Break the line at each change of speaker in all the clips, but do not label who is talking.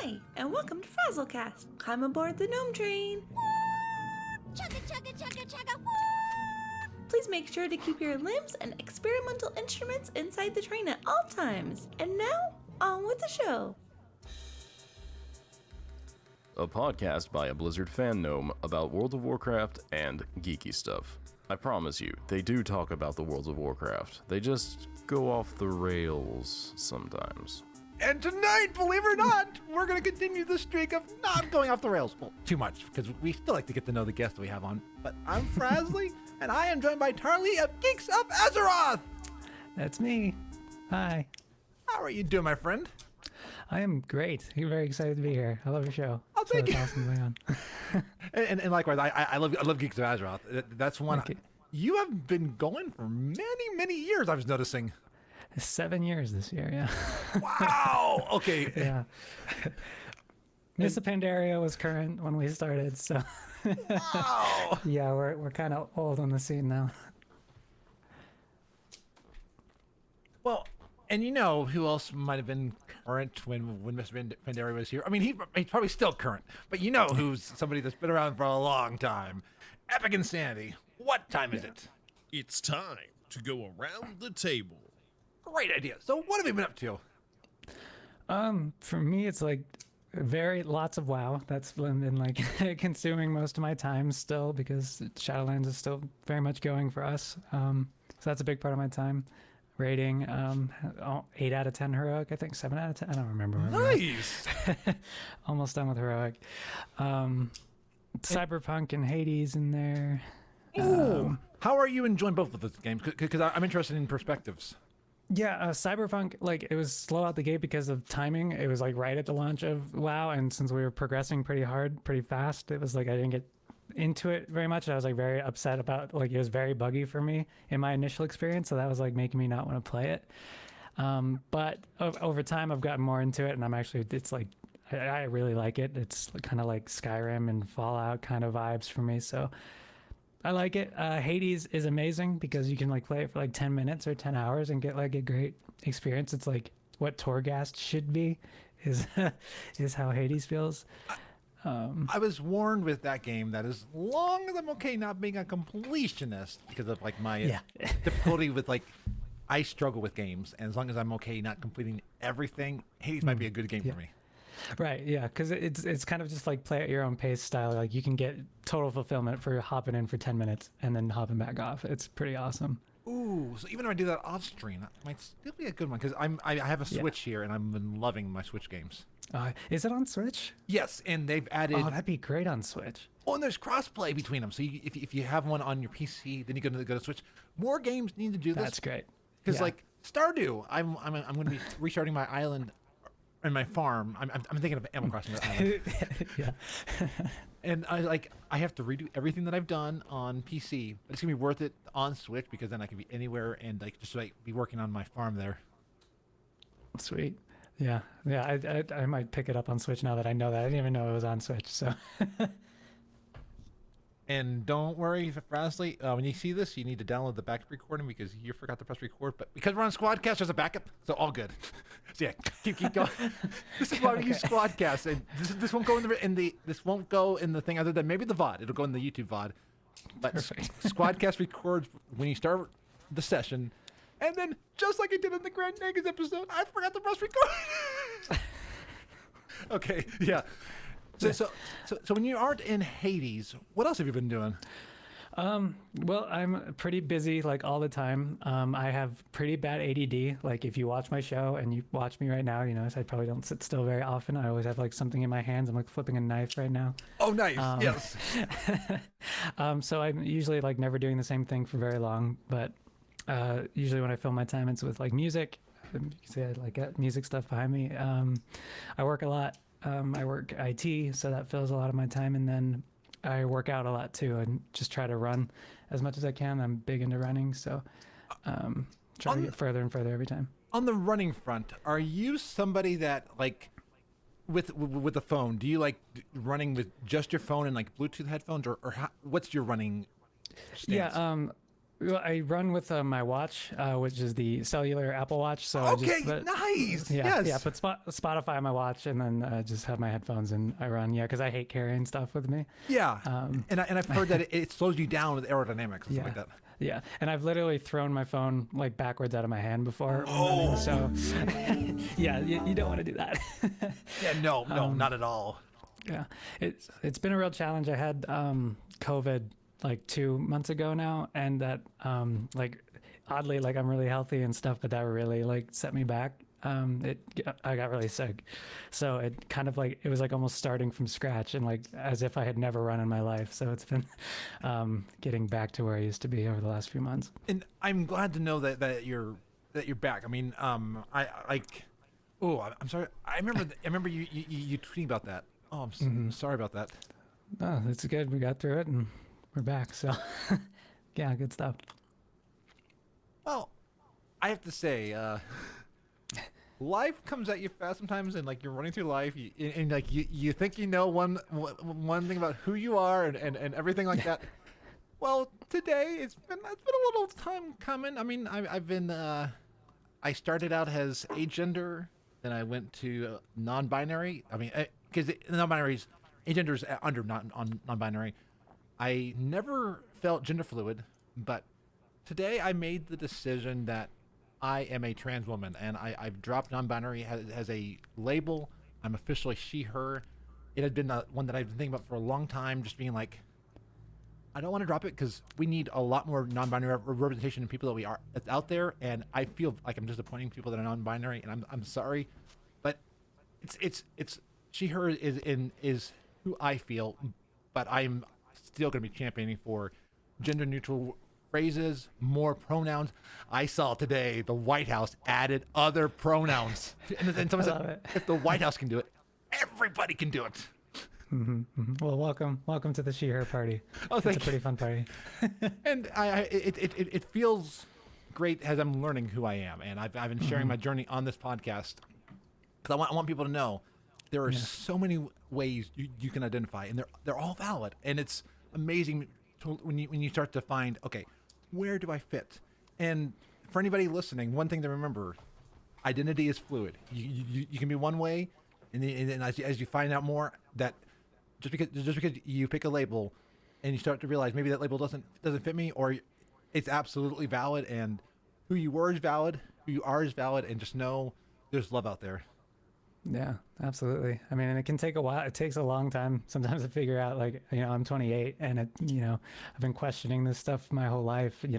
Hi, and welcome to FrazlCast. Climb aboard the GNOME train.
Chugga, chugga, chugga, chugga, woo!
Please make sure to keep your limbs and experimental instruments inside the train at all times. And now, on with the show.
A podcast by a Blizzard fan gnome about World of Warcraft and geeky stuff. I promise you, they do talk about the World of Warcraft. They just go off the rails sometimes.
And tonight, believe it or not, we're going to continue the streak of not going off the rails. Well, too much, because we still like to get to know the guests we have on. But I'm Frazley, and I am joined by Tarley of Geeks of Azeroth.
That's me. Hi.
How are you doing, my friend?
I am great. I'm very excited to be here. I love your show.
Oh, thank you.
It's awesome to be on.
And likewise, I love Geeks of Azeroth. That's one.
Thank
You have been going for many years, I was noticing.
7 years this year, yeah.
Wow. Okay.
Yeah. Missa Pandaria was current when we started, so
Wow.
yeah, we're kind of old on the scene now.
Well, and you know who else might have been current when Mr. Pandaria was here? I mean, he's probably still current, but you know who's somebody that's been around for a long time. Epic Insanity. What time is it?
It's time to go around the table.
Great idea. So what have you been up to?
For me, it's like lots of WoW. That's been like consuming most of my time still because Shadowlands is still very much going for us. So that's a big part of my time. Rating, 8 out of 10 heroic, I think 7 out of 10. I don't remember.
Nice.
Almost done with heroic. Cyberpunk and Hades in there.
Ooh. How are you enjoying both of those games? Because I'm interested in perspectives.
Yeah, Cyberpunk, like, it was slow out the gate because of timing. It was like right at the launch of WoW, and since we were progressing pretty hard, pretty fast, it was like I didn't get into it very much. I was like very upset about, like, it was very buggy for me in my initial experience, so that was like making me not want to play it. But over time, I've gotten more into it, and it's like, I really like it. It's kind of like Skyrim and Fallout kind of vibes for me, so I like it. Hades is amazing because you can like play it for like 10 minutes or 10 hours and get like a great experience. It's like what Torghast should be is how Hades feels.
I was warned with that game that as long as I'm okay not being a completionist because of like my difficulty with like I struggle with games, and as long as I'm okay not completing everything, Hades might be a good game for me.
Right, yeah, because it's kind of just like play at your own pace style. Like you can get total fulfillment for hopping in for 10 minutes and then hopping back off. It's pretty awesome.
Ooh, so even if I do that off stream, that might still be a good one because I have a Switch here and I've been loving my Switch games.
Is it on Switch?
Yes, and they've added.
Oh, that'd be great on Switch.
Oh, and there's crossplay between them. So if you have one on your PC, then you go to Switch. More games need to do this.
That's great.
Because like Stardew, I'm going to be restarting my island. And my farm, I'm thinking of Animal Crossing.
Yeah.
And I have to redo everything that I've done on PC. But it's gonna be worth it on Switch because then I can be anywhere and like just like be working on my farm there.
Sweet. Yeah. I might pick it up on Switch now that I know that. I didn't even know it was on Switch. So.
And don't worry, Frazley, when you see this, you need to download the backup recording because you forgot to press record. But because we're on Squadcast, there's a backup, so all good. So yeah, keep going. This is why we use Squadcast, and this won't go this won't go in the thing other than maybe the VOD. It'll go in the YouTube VOD. But Squadcast records when you start the session, and then just like I did in the Grand Negas episode, I forgot to press record. Okay, yeah. So when you aren't in Hades, what else have you been doing?
Well, I'm pretty busy like all the time. I have pretty bad ADD. Like if you watch my show and you watch me right now, you notice I probably don't sit still very often. I always have like something in my hands. I'm like flipping a knife right now.
Oh, nice. Yes.
So I'm usually like never doing the same thing for very long, but usually when I fill my time, it's with like music. You can see I like got music stuff behind me. I work a lot. I work IT, so that fills a lot of my time, and then I work out a lot too, and just try to run as much as I can. I'm big into running, so try to get further and further every time.
On the running front, are you somebody that like with the phone? Do you like running with just your phone and like Bluetooth headphones, or what's your running stance?
Yeah, Well, I run with my watch, which is the cellular Apple Watch. So I
Okay,
just put,
nice.
yeah,
Yes.
yeah. Put Spotify on my watch, and then just have my headphones, and I run. Yeah, because I hate carrying stuff with me.
Yeah. And I've heard that it slows you down with aerodynamics and
Yeah.
stuff like that.
Yeah, and I've literally thrown my phone like backwards out of my hand before. Running, so yeah, you don't want to do that.
Yeah, no, not at all.
Yeah, it's been a real challenge. I had COVID like 2 months ago now, and that like oddly like I'm really healthy and stuff, but that really like set me back. I got really sick, so it kind of like it was like almost starting from scratch and like as if I had never run in my life. So it's been getting back to where I used to be over the last few months.
And I'm glad to know that you're back. I mean, I like. Oh, I'm sorry. I remember you tweeting about that. Oh, I'm sorry about that.
Oh, that's good. We got through it and we're back. So yeah, good stuff.
Well, I have to say, life comes at you fast sometimes, and like you're running through life, and like you think you know one thing about who you are and everything like that. Well, today it's been a little time coming. I mean, I've been I started out as agender, then I went to non-binary. I mean, because non-binaries, agender is under non-binary. I never felt gender fluid, but today I made the decision that I am a trans woman, and I've dropped non-binary as a label. I'm officially she, her. It had been one that I've been thinking about for a long time, just being like, I don't want to drop it because we need a lot more non-binary representation in people that's out there, and I feel like I'm disappointing people that are non-binary, and I'm sorry, but it's she, her is who I feel, but I'm still going to be championing for gender-neutral phrases, more pronouns. I saw today the White House added other pronouns. And someone said, if the White House can do it, everybody can do it.
Well, welcome to the she-her party.
Oh, thank
It's a pretty fun party.
And it feels great as I'm learning who I am, and I've been sharing my journey on this podcast because I want people to know there are so many ways you can identify, and they're all valid, and it's amazing when you start to find, okay, where do I fit? And for anybody listening, one thing to remember: identity is fluid. You can be one way, and then as you find out more, that just because you pick a label, and you start to realize maybe that label doesn't fit me, or it's absolutely valid, and who you were is valid, who you are is valid, and just know there's love out there.
Yeah, absolutely. I mean, and it can take a while. It takes a long time sometimes to figure out, like, I'm 28 and I've been questioning this stuff my whole life, and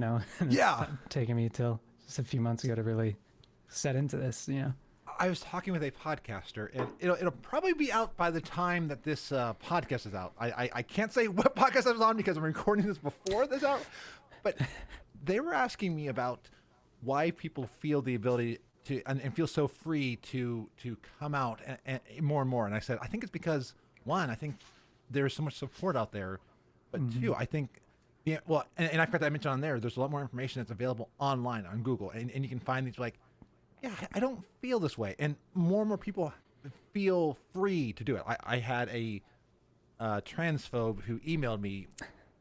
Yeah.
it's taken me till just a few months ago to really set into this,
I was talking with a podcaster, and it'll probably be out by the time that this podcast is out. I can't say what podcast I was on because I'm recording this before this out, but they were asking me about why people feel the ability to and feel so free to come out and more and more. And I said, I think it's because, one, I think there's so much support out there, but two, I think, and I forgot to mention on there's a lot more information that's available online on Google, and you can find these like, yeah, I don't feel this way. And more people feel free to do it. I had a transphobe who emailed me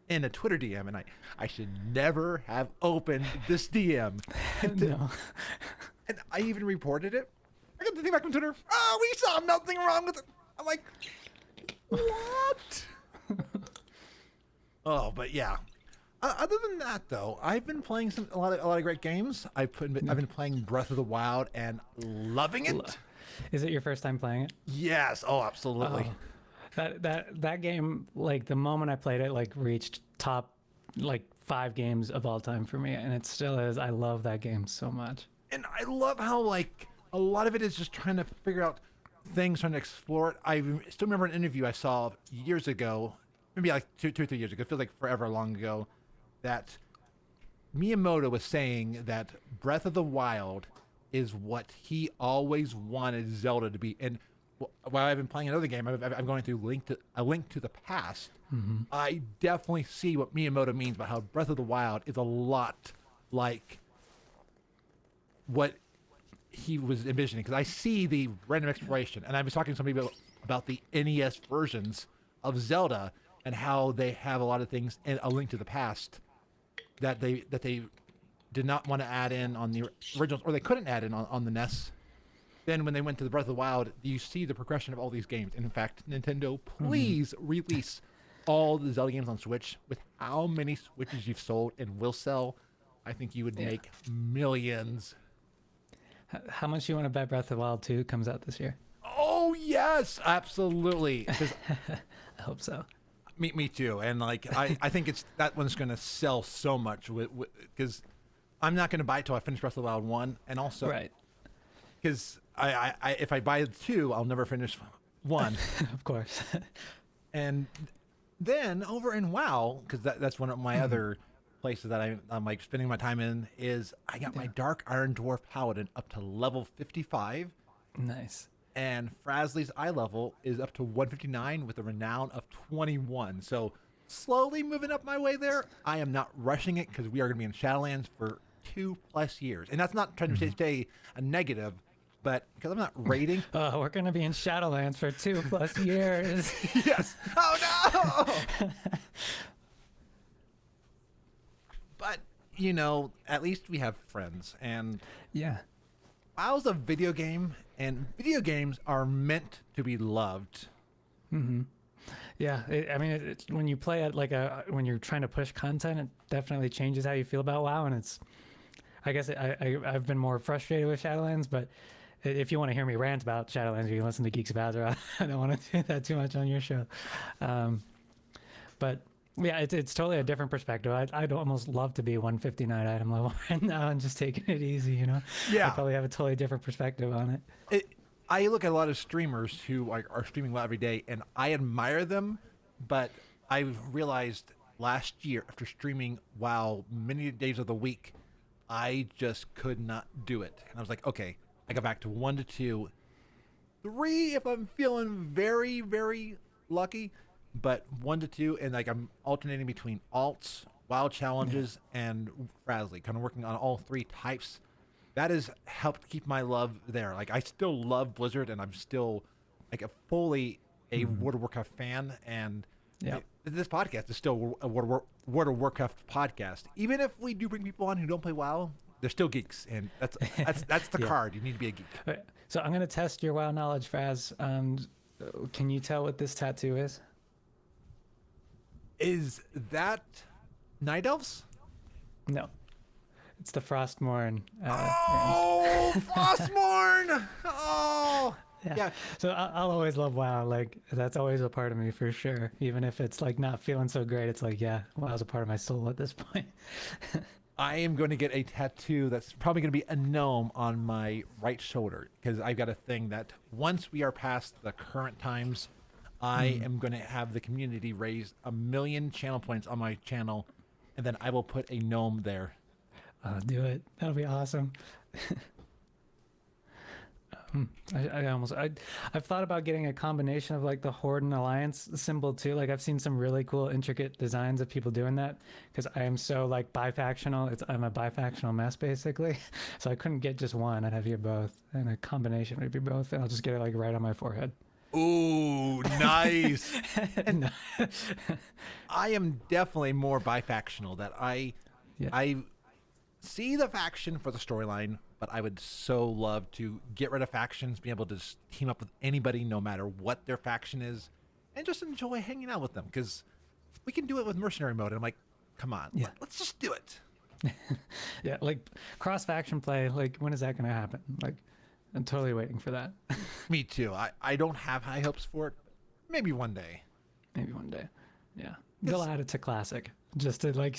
in a Twitter DM, and I should never have opened this DM.
No.
And I even reported it. I got the thing back from Twitter. Oh, we saw nothing wrong with it. I'm like, what? Oh, but yeah. Other than that, though, I've been playing a lot of great games. I've been playing Breath of the Wild and loving it.
Is it your first time playing it?
Yes. Oh, absolutely.
That game, like the moment I played it, like reached top like 5 games of all time for me, and it still is. I love that game so much.
And I love how like a lot of it is just trying to figure out things, trying to explore it. I still remember an interview I saw years ago, maybe like 2 or 3 years ago. It feels like forever long ago, that Miyamoto was saying that Breath of the Wild is what he always wanted Zelda to be. And while I've been playing another game, I'm going through A Link to the Past. I definitely see what Miyamoto means by how Breath of the Wild is a lot like what he was envisioning, because I see the random exploration, and I was talking to somebody about the NES versions of Zelda and how they have a lot of things in A Link to the Past that they did not want to add in on the originals, or they couldn't add in on the NES. Then when they went to the Breath of the Wild, you see the progression of all these games. And in fact, Nintendo, please release all the Zelda games on Switch. With how many Switches you've sold and will sell, I think you would make millions.
How much you want to bet Breath of the Wild 2 comes out this year?
Oh yes, absolutely. 'Cause
I hope so.
me too. And like I think that one's going to sell so much because I'm not going to buy it till I finish Breath of the Wild 1, and also
Right.
because I if I buy 2, I'll never finish 1.
Of course.
And then over in WoW, because that's one of my other places that I'm like spending my time in, is I got my Dark Iron Dwarf Paladin up to level 55.
Nice.
And Frazley's eye level is up to 159 with a renown of 21. So slowly moving up my way there. I am not rushing it because we are going to be in Shadowlands for 2+ years. And that's not trying to stay a negative, but because I'm not raiding.
Oh, we're going to be in Shadowlands for 2+ years.
Yes. Oh, no. But, you know, at least we have friends. And
Yeah.
WoW's a video game, and video games are meant to be loved.
Yeah, I mean, when you play it when you're trying to push content, it definitely changes how you feel about WoW. And I guess I've been more frustrated with Shadowlands, but if you want to hear me rant about Shadowlands, you can listen to Geeks of Azeroth. I don't want to do that too much on your show. But yeah, it's totally a different perspective. I'd almost love to be 159 item level right now and just taking it easy, you know?
Yeah.
I probably have a totally different perspective on it.
I look at a lot of streamers who are streaming WoW every day, and I admire them, but I've realized last year after streaming WoW many days of the week, I just could not do it. And I was like, okay, I got back to 1 to 2, 3 if I'm feeling very, very lucky, but 1 to 2, and like I'm alternating between alts, WoW challenges, and Frazley, kind of working on all 3 types. That has helped keep my love there. Like I still love Blizzard, and I'm still like fully a World of Warcraft fan, and this podcast is still a World of Warcraft podcast. Even if we do bring people on who don't play WoW, they're still geeks, and that's the card. You need to be a geek.
Okay, so I'm going to test your WoW knowledge, Fraz. Can you tell what this tattoo is?
Is that Night Elves?
No. It's the Frostmourne.
Oh, Frostmourne! Oh, yeah.
So I'll always love WoW. Like that's always a part of me for sure. Even if it's like not feeling so great, it's like WoW's a part of my soul at this point.
I am going to get a tattoo that's probably going to be a gnome on my right shoulder, because I've got a thing that once we are past the current times, I am going to have the community raise 1 million channel points on my channel, and then I will put a gnome there.
Do it. That'll be awesome. I've thought about getting a combination of like the Horde and Alliance symbol too. Like I've seen some really cool intricate designs of people doing that, because I am so like bifactional. I'm a bifactional mess basically. So I couldn't get just one. I'd have to get both, and a combination would be both. And I'll just get it like right on my forehead.
Ooh, nice. And I am definitely more bifactional. That I see the faction for the storyline, but I would so love to get rid of factions, be able to just team up with anybody, no matter what their faction is, and just enjoy hanging out with them, because we can do it with mercenary mode. And I'm like, come on, let's just do it.
Yeah, like cross faction play. Like when is that going to happen? Like I'm totally waiting for that.
Me too. I don't have high hopes for it. Maybe one day.
Maybe one day. Yeah. They'll add it to classic just to like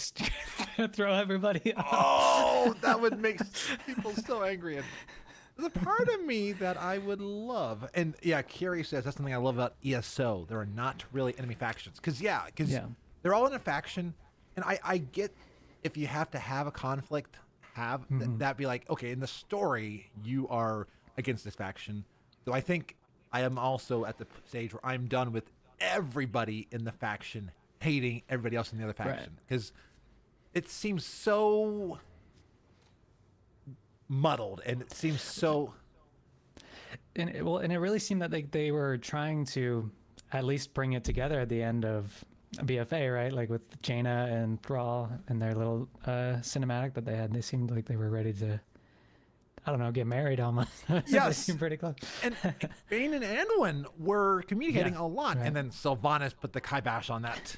throw everybody off.
Oh, that would make people so angry. And there's a part of me that I would love. And yeah, Carrie says that's something I love about ESO. There are not really enemy factions. Because they're all in a faction. And I get if you have to have a conflict, that be like, okay, in the story, you are against this faction. So I think I am also at the stage where I'm done with everybody in the faction hating everybody else in the other faction, because it seems so muddled, and it seems so.
And it really seemed that they were trying to at least bring it together at the end of BFA, right? Like with Jaina and Thrall and their little cinematic that they had. They seemed like they were ready to, I don't know, get married almost. They
Yes.
seemed pretty close.
And Bane and Anduin were communicating
Yeah,
a lot,
right.
and then Sylvanas put the kibosh on that.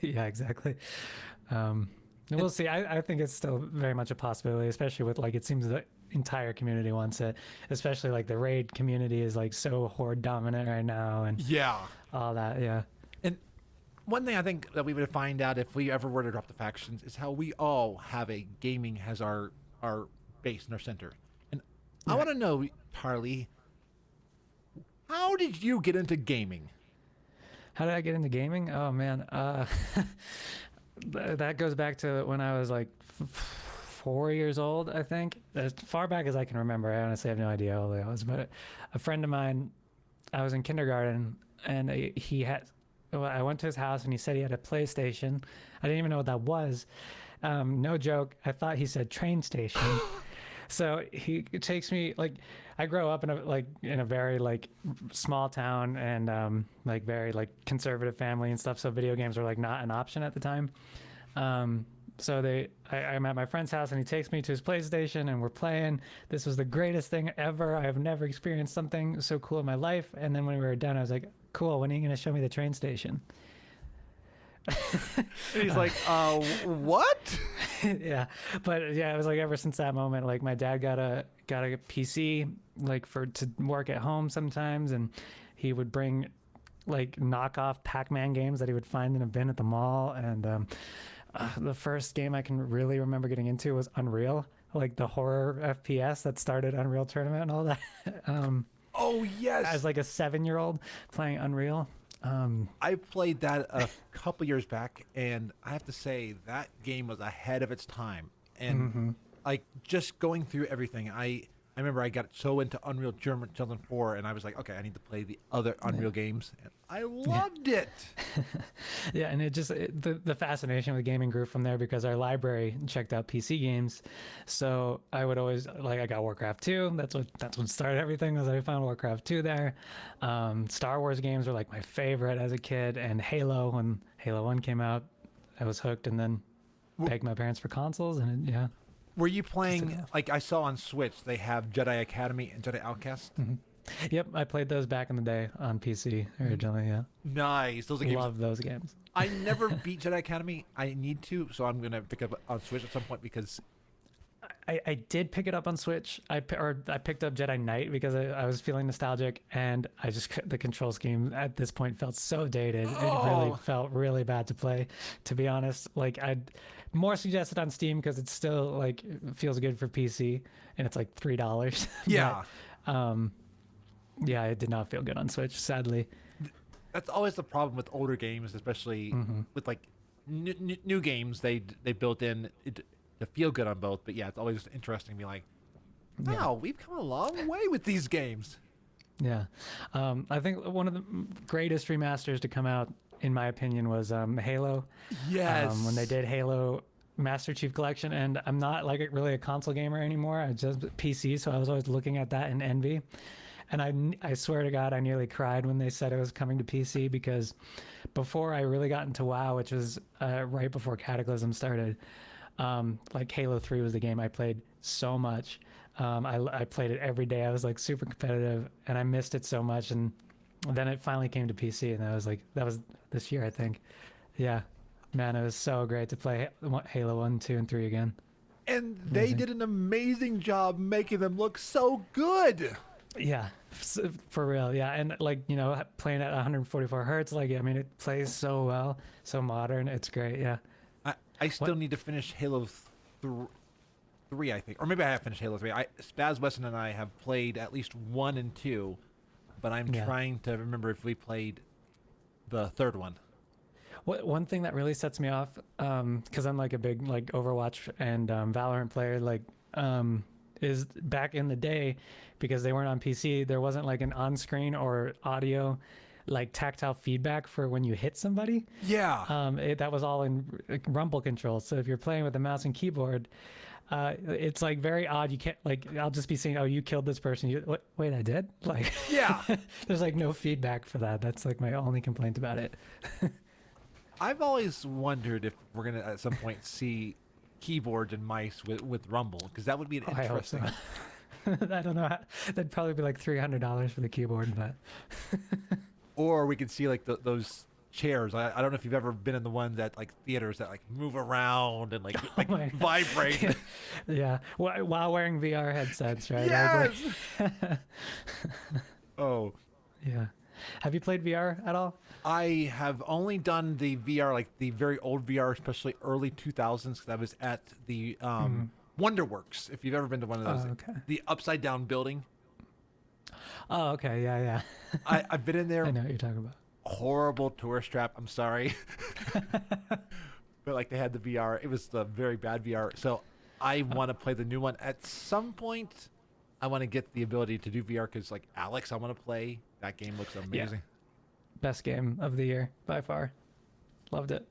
Yeah, exactly. We'll see. I think it's still very much a possibility, especially with like, it seems the entire community wants it, especially like the raid community is like so horde dominant right now and
Yeah.
all that. Yeah.
And one thing I think that we would find out if we ever were to drop the factions is how we all have a gaming as our base and our center. And I want to know, Tarley, how did you get into gaming?
How did I get into gaming? Oh man, that goes back to when I was like 4 years old, I think. As far back as I can remember. I honestly have no idea how old I was. But a friend of mine, I was in kindergarten, and he had. Well, I went to his house, and he said he had a PlayStation. I didn't even know what that was. No joke. I thought he said train station. So he takes me, like, I grew up in a very like small town and like very like conservative family and stuff. So video games were like not an option at the time. So I'm at my friend's house and he takes me to his PlayStation and we're playing. This was the greatest thing ever. I have never experienced something so cool in my life. And then when we were done, I was like, cool, when are you going to show me the train station?
And he's like, what?
Yeah, but yeah, it was like ever since that moment, like my dad got a PC like to work at home sometimes, and he would bring like knockoff Pac-Man games that he would find in a bin at the mall. And the first game I can really remember getting into was Unreal, like the horror FPS that started Unreal Tournament and all that.
Oh, yes.
As like a 7-year-old playing Unreal.
I played that a couple years back, and I have to say that game was ahead of its time. And like just going through everything, I remember I got so into Unreal Tournament 4, and I was like, okay, I need to play the other Unreal games, and I loved it.
Yeah, and the fascination with gaming grew from there because our library checked out PC games. So I would always I got Warcraft 2. That's what started everything. Was I found Warcraft 2 there. Star Wars games were like my favorite as a kid, and Halo, when Halo 1 came out, I was hooked, and then begged my parents for consoles, and yeah.
Were you playing, like I saw on Switch, they have Jedi Academy and Jedi Outcast?
Yep, I played those back in the day on PC originally, yeah.
Nice. Those are games.
Love those games.
I never beat Jedi Academy. I need to, so I'm going to pick up on Switch at some point because...
I did pick it up on Switch. I picked up Jedi Knight because I was feeling nostalgic, and the control scheme at this point felt so dated. It really felt really bad to play, to be honest. Like I'd more suggest it on Steam because it's still like feels good for PC, and it's like $3.
Yeah.
But, yeah, it did not feel good on Switch, sadly.
That's always the problem with older games, especially with like new games. They built in it to feel good on both. But yeah, it's always interesting to be like, wow, we've come a long way with these games.
Yeah. I think one of the greatest remasters to come out, in my opinion, was Halo.
Yes.
When they did Halo Master Chief Collection, and I'm not like really a console gamer anymore. I just PC, so I was always looking at that in envy. And I swear to God, I nearly cried when they said it was coming to PC, because before I really got into WoW, which was right before Cataclysm started, like Halo 3 was the game I played so much. I played it every day. I was like super competitive, and I missed it so much. And then it finally came to PC, and that was this year, I think. Yeah, man, it was so great to play Halo 1, 2, and 3 again.
And they did an amazing job making them look so good.
Yeah, for real. Yeah, and like, you know, playing at 144 hertz, like, I mean, it plays so well, so modern. It's great. Yeah.
I still need to finish Halo 3, I think, or maybe I have finished Halo 3. Spaz Weston and I have played at least 1 and 2, but I'm trying to remember if we played the third one.
One thing that really sets me off, because I'm like a big like Overwatch and Valorant player, like is back in the day, because they weren't on PC, there wasn't like an on-screen or audio like tactile feedback for when you hit somebody.
Yeah.
That was all in rumble control. So if you're playing with a mouse and keyboard, it's like very odd. You can't, like, I'll just be saying, oh, you killed this person. Wait, I did? Like,
yeah.
There's like no feedback for that. That's like my only complaint about it.
I've always wondered if we're gonna at some point see keyboards and mice with Rumble, because that would be an
I hope so.
interesting.
I don't know. That'd probably be like $300 for the keyboard, but
Or we could see like those chairs. I don't know if you've ever been in the ones at like theaters that like move around and like
my-
vibrate.
yeah, while wearing VR headsets, right?
Yes.
Like,
Oh,
yeah. Have you played VR at all?
I have only done the VR, like the very old VR, especially early 2000s, because I was at the Wonderworks. If you've ever been to one of those,
Oh, okay.
the upside down building.
Oh, okay. Yeah, yeah.
I've been in there.
I know what you're talking about.
Horrible tourist trap. I'm sorry. But like they had the VR. It was the very bad VR. So I want to play the new one. At some point, I want to get the ability to do VR because like Alex, I want to play. That game looks amazing.
Best game of the year by far. Loved it.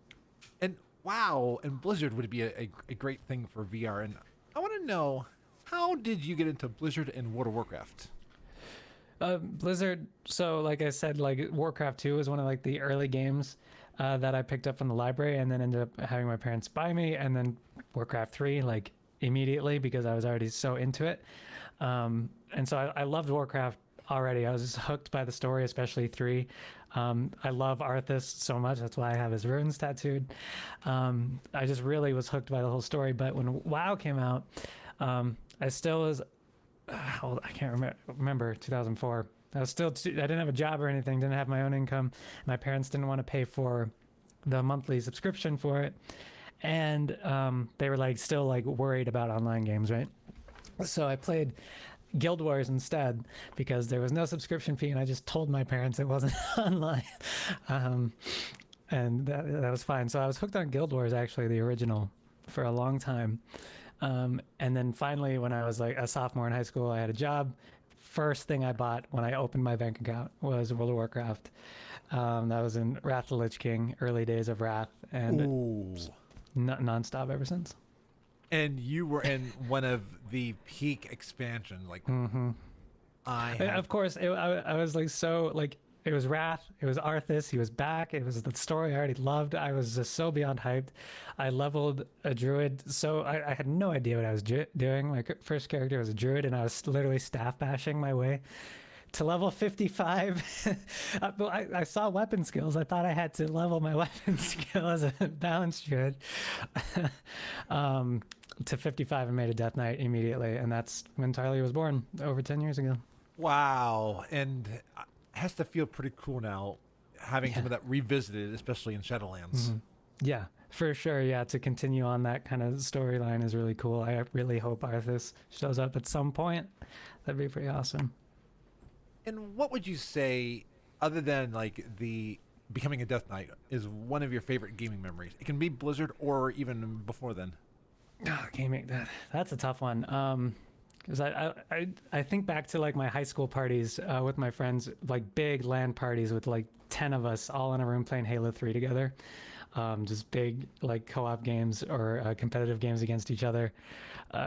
And wow, and Blizzard would be a great thing for VR. And I want to know, how did you get into Blizzard and World of Warcraft?
Blizzard. So, like I said, like Warcraft 2 was one of like the early games that I picked up from the library, and then ended up having my parents buy me, and then Warcraft 3 like immediately because I was already so into it. And so I loved Warcraft already. I was just hooked by the story, especially 3. I love Arthas so much. That's why I have his runes tattooed. I just really was hooked by the whole story. But when WoW came out, I still was. I can't remember 2004. I was still. I didn't have a job or anything. Didn't have my own income. My parents didn't want to pay for the monthly subscription for it, and they were like still like worried about online games, right? So I played Guild Wars instead because there was no subscription fee, and I just told my parents it wasn't online, and that was fine. So I was hooked on Guild Wars, actually the original, for a long time. And then finally, when I was like a sophomore in high school, I had a job. First thing I bought when I opened my bank account was World of Warcraft. That was in Wrath of the Lich King, early days of Wrath, and nonstop ever since.
And you were in one of the peak expansions, like
Of course, I was like so like it was Wrath, it was Arthas, he was back, it was the story I already loved. I was just so beyond hyped. I leveled a druid, so I had no idea what I was doing. My first character was a druid, and I was literally staff bashing my way to level 55. I saw weapon skills. I thought I had to level my weapon skill as a balanced druid to 55 and made a Death Knight immediately, and that's when Tarley was born over 10 years ago.
wow, and it has to feel pretty cool now, having some of that revisited, especially in Shadowlands.
Yeah, for sure. Yeah, to continue on that kind of storyline is really cool. I really hope Arthas shows up at some point. That'd be pretty awesome.
And what would you say, other than like the becoming a Death Knight, is one of your favorite gaming memories? It can be Blizzard or even before then.
Oh, gaming, that's a tough one. Because I think back to like my high school parties with my friends, like big LAN parties with like 10 of us all in a room playing Halo 3 together. Just big like co-op games or competitive games against each other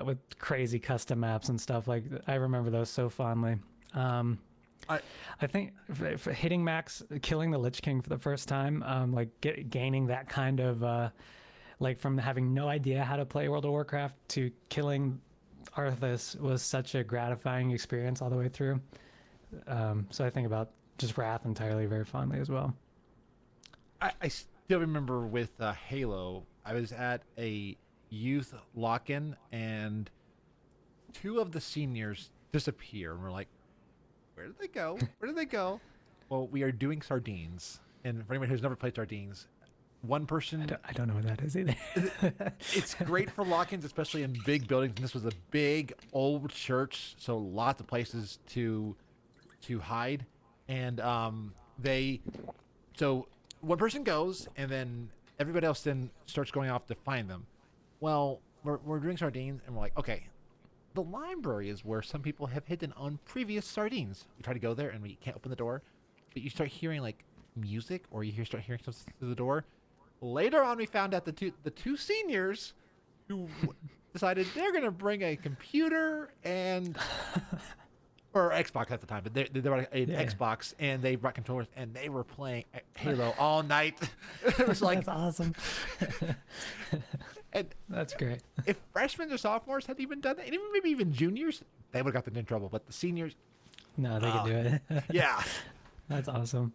with crazy custom maps and stuff. Like I remember those so fondly. I think for hitting max, killing the Lich King for the first time, like gaining that kind of like from having no idea how to play World of Warcraft to killing Arthas was such a gratifying experience all the way through. So I think about just Wrath entirely very fondly as well.
I still remember with Halo, I was at a youth lock-in and 2 of the seniors disappear, and we're like, where did they go? Where did they go? Well, we are doing sardines, and for anyone who's never played sardines, one person...
I don't know what that is either.
It's great for lock-ins, especially in big buildings. And this was a big old church, so lots of places to hide. And so one person goes, and then everybody else then starts going off to find them. Well, we're doing sardines, and we're like, okay, the library is where some people have hidden on previous sardines. We try to go there, and we can't open the door, but you start hearing like music, or you start hearing something through the door. Later on, we found out the two seniors who decided they're going to bring a computer and or Xbox at the time, but they were an Xbox, and they brought controllers, and they were playing Halo all night. It was like
That's awesome.
and
That's great.
if freshmen or sophomores had even done that, and maybe even juniors, they would have gotten in trouble. But the seniors,
No, they could do it.
yeah.
That's awesome.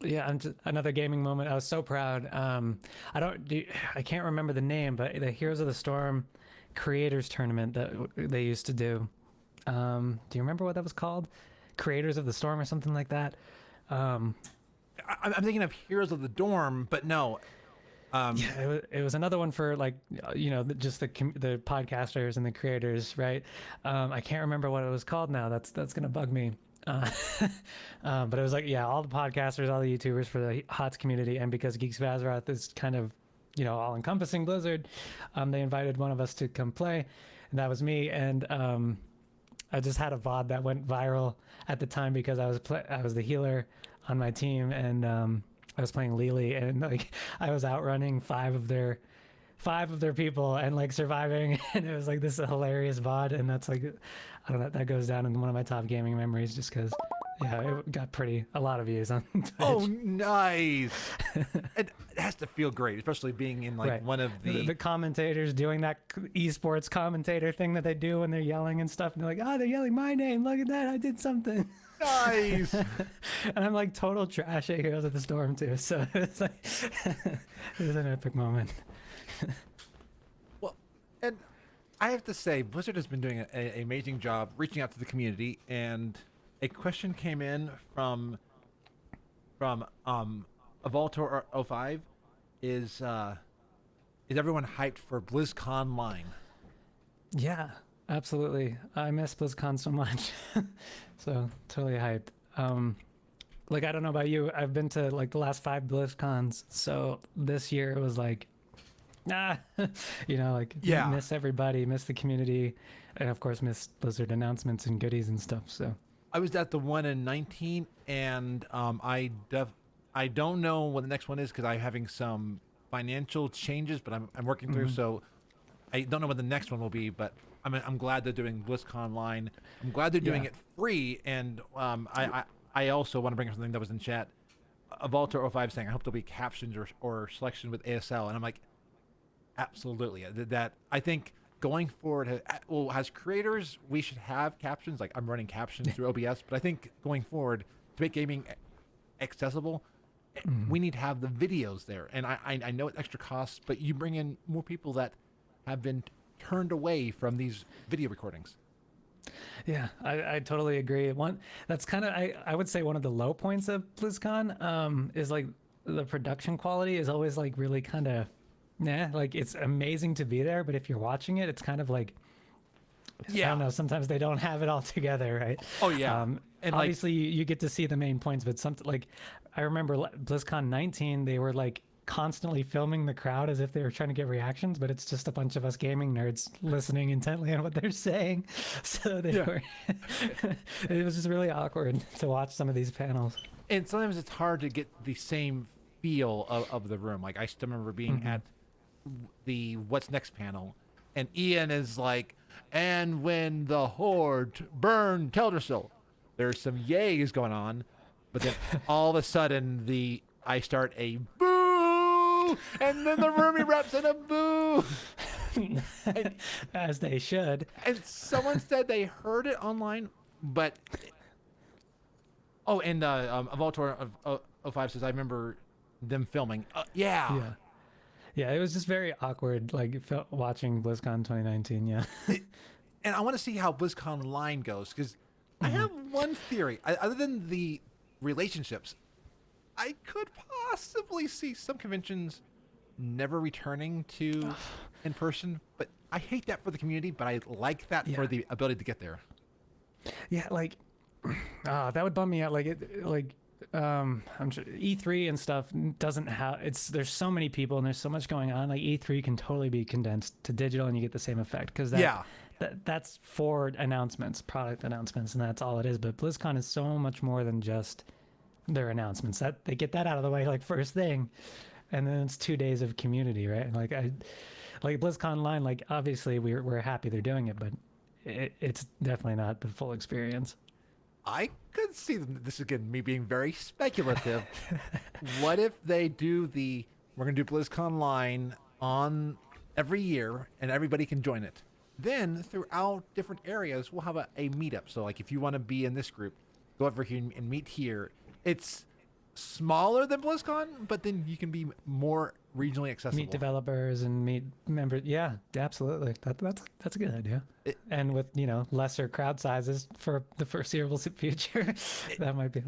Yeah, another gaming moment. I was so proud. I can't remember the name, but the Heroes of the Storm Creators Tournament that they used to do. Do you remember what that was called? Creators of the Storm or something like that.
I'm thinking of Heroes of the Dorm, but no.
Yeah, it was another one for like just the podcasters and the creators, right? I can't remember what it was called now. That's gonna bug me. But it was like all the podcasters, all the YouTubers for the HOTS community, and because Geeks of Azeroth is kind of all encompassing Blizzard, they invited one of us to come play, and that was me. And I just had a VOD that went viral at the time because I was the healer on my team, and I was playing Lily, and like I was outrunning five of their people and like surviving, and it was like this hilarious VOD, and that's like, I don't know, that goes down in one of my top gaming memories just because it got a lot of views on Twitch.
Oh, nice. It has to feel great, especially being in like one of
the commentators doing that esports commentator thing that they do when they're yelling and stuff, and they're like, they're yelling my name, look at that, I did something.
Nice.
And I'm like total trash at Heroes of the Storm too, so it's like it was an epic moment.
Well, and I have to say, Blizzard has been doing an amazing job reaching out to the community, and a question came in from Avaltor 05 is everyone hyped for BlizzCon line?
Yeah, absolutely. I miss BlizzCon so much. So totally hyped. Like, I don't know about you. I've been to like the last 5 BlizzCons. So this year it was like, miss everybody, miss the community, and of course miss Blizzard announcements and goodies and stuff. So
I was at the one in 19, and I don't know what the next one is because I'm having some financial changes, but I'm working through. So I don't know what the next one will be, but I'm glad they're doing BlizzCon Line. I'm glad they're doing it free, and I also want to bring up something that was in chat. Avaltor 05 saying, I hope there'll be captions or selection with ASL, and I'm like, absolutely. That I think going forward, as creators, we should have captions. Like I'm running captions through OBS, but I think going forward to make gaming accessible, we need to have the videos there. And I know it's extra costs, but you bring in more people that have been turned away from these video recordings.
Yeah, I totally agree. That's kind of I would say one of the low points of BlizzCon is like the production quality is always like really kind of like it's amazing to be there, but if you're watching it, it's kind of like I don't know, sometimes they don't have it all together, right?
Oh yeah.
And obviously you get to see the main points, but something like I remember BlizzCon 19, they were like constantly filming the crowd as if they were trying to get reactions, but it's just a bunch of us gaming nerds listening intently on what they're saying. So they were it was just really awkward to watch some of these panels.
And sometimes it's hard to get the same feel of the room. Like I still remember being at the What's Next panel, and Ian is like, and when the Horde burned Teldrassil, there's some yays going on, but then all of a sudden I start a boo, and then the room erupts in a boo.
As they should.
And someone said they heard it online, but and Avaltor of 05 says I remember them filming.
Yeah, it was just very awkward, like watching BlizzCon 2019. Yeah,
and I want to see how BlizzCon Line goes because I have one theory. Other than the relationships, I could possibly see some conventions never returning to in person. But I hate that for the community. But I like that for the ability to get there.
Yeah, like that would bum me out. I'm sure E3 and stuff doesn't have there's so many people and there's so much going on. Like E3 can totally be condensed to digital and you get the same effect because that's for announcements, product announcements, and that's all it is. But BlizzCon is so much more than just their announcements. That they get that out of the way like first thing, and then it's 2 days of community, right? And like BlizzCon Line, like obviously we're happy they're doing it, but it's definitely not the full experience.
I could see this is again me being very speculative. What if they do we're gonna do BlizzCon line on every year and everybody can join it. Then throughout different areas we'll have a meetup. So like if you want to be in this group, go over here and meet here. It's smaller than BlizzCon, but then you can be more regionally accessible.
Meet developers and meet members. Yeah, absolutely. That's a good idea. And with lesser crowd sizes for the foreseeable future, that might be.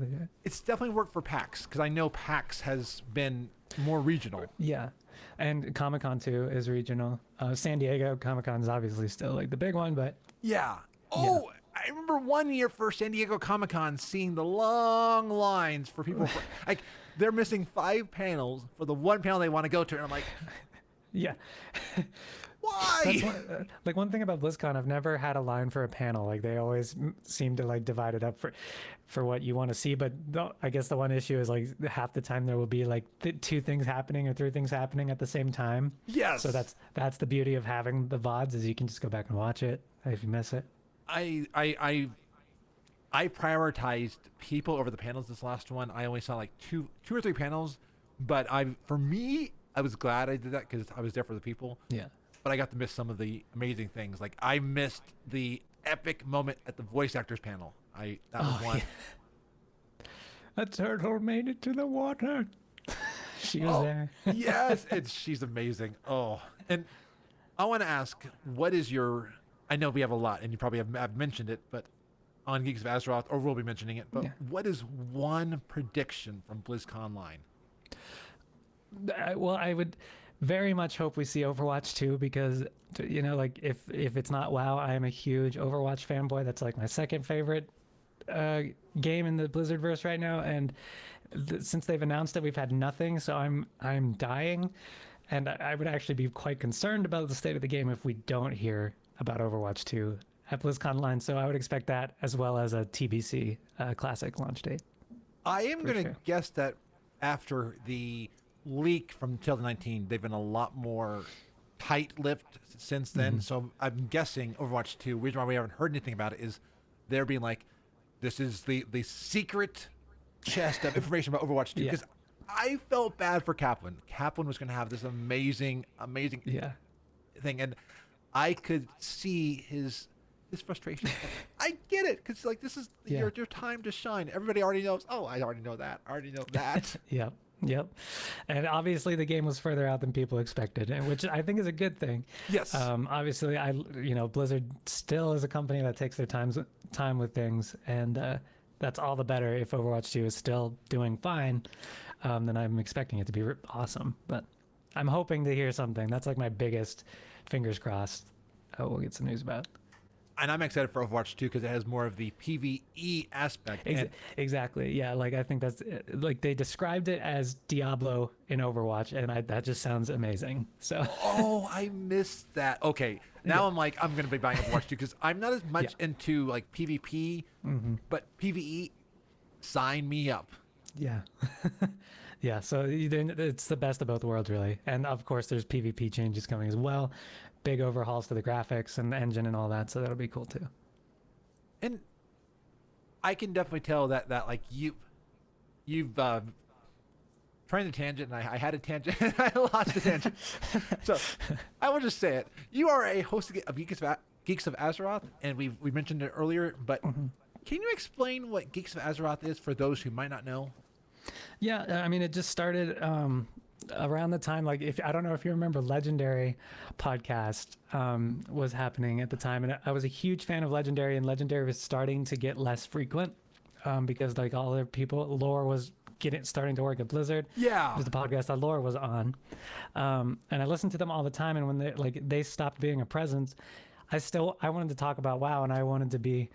It's definitely worked for PAX because I know PAX has been more regional.
Yeah, and Comic-Con too is regional. San Diego Comic-Con is obviously still like the big one, but
yeah. Oh, yeah. I remember one year for San Diego Comic-Con seeing the long lines for people. Like they're missing 5 panels for the one panel they want to go to, and I'm like,
yeah.
Why?
One thing about BlizzCon, I've never had a line for a panel. Like they always seem to like divide it up for what you want to see. But I guess the one issue is like half the time there will be like 2 things happening or 3 things happening at the same time.
Yes.
So that's the beauty of having the VODs is you can just go back and watch it if you miss it.
I prioritized people over the panels this last one. I only saw like two or 3 panels, but for me, I was glad I did that because I was there for the people.
Yeah.
But I got to miss some of the amazing things. Like I missed the epic moment at the voice actors panel. That was one.
Yeah. A turtle made it to the water. She was there.
Yes, she's amazing. Oh, and I want to ask, what is your? I know we have a lot, and you probably have mentioned it, but on Geeks of Azeroth, or we'll be mentioning it. But what is one prediction from BlizzCon line?
Well, I would very much hope we see Overwatch 2 because, like if it's not WoW, I am a huge Overwatch fanboy. That's like my second favorite game in the Blizzardverse right now. And since they've announced it, we've had nothing. So I'm dying. And I would actually be quite concerned about the state of the game if we don't hear about Overwatch 2 at BlizzCon line. So I would expect that as well as a TBC classic launch date.
I am going to guess that after the leak from 2019, they've been a lot more tight-lipped since then. So I'm guessing Overwatch 2, reason why we haven't heard anything about it is they're being like, this is the secret chest of information about Overwatch 2. Because I felt bad for Kaplan. Kaplan was going to have this amazing thing, and I could see his frustration. I get it, because like this is your time to shine. Everybody already knows. Oh, I already know that. I already know that.
Yep. And obviously the game was further out than people expected, which I think is a good thing.
Yes.
Obviously Blizzard still is a company that takes their time with things, and that's all the better if Overwatch 2 is still doing fine. Then I'm expecting it to be awesome. But I'm hoping to hear something. That's like my biggest fingers crossed. We'll get some news about.
And I'm excited for Overwatch 2 because it has more of the PvE aspect.
Exactly. Yeah. Like I think that's like they described it as Diablo in Overwatch, and that just sounds amazing. So.
Oh, I missed that. Okay, now I'm like I'm gonna be buying Overwatch 2 because I'm not as much into like PvP, but PvE. Sign me up.
Yeah. Yeah. So it's the best of both worlds, really. And of course, there's PvP changes coming as well. Big overhauls to the graphics and the engine and all that, so that'll be cool too.
And I can definitely tell that like you've trying the tangent, and I had a tangent and I lost the tangent. So I will just say it. You are a host of Geeks of Azeroth, and we mentioned it earlier, but can you explain what Geeks of Azeroth is for those who might not know?
Yeah, I mean, it just started around the time, like I don't know if you remember Legendary podcast was happening at the time, and I was a huge fan of Legendary, and Legendary was starting to get less frequent because like all the people, Lore was starting to work at Blizzard.
Yeah,
it was the podcast that Lore was on, and I listened to them all the time, and when they stopped being a presence, I wanted to talk about WoW, and I wanted to be,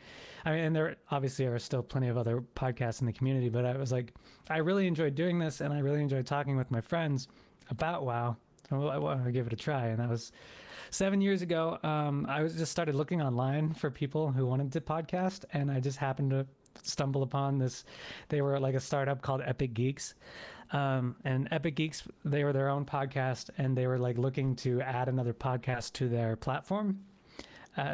and there obviously are still plenty of other podcasts in the community, but I was like, I really enjoyed doing this, and I really enjoyed talking with my friends about WoW. So I wanted to give it a try, and that was 7 years ago. I just started looking online for people who wanted to podcast, and I just happened to stumble upon this. They were like a startup called Epic Geeks. And Epic Geeks, they were their own podcast, and they were like looking to add another podcast to their platform.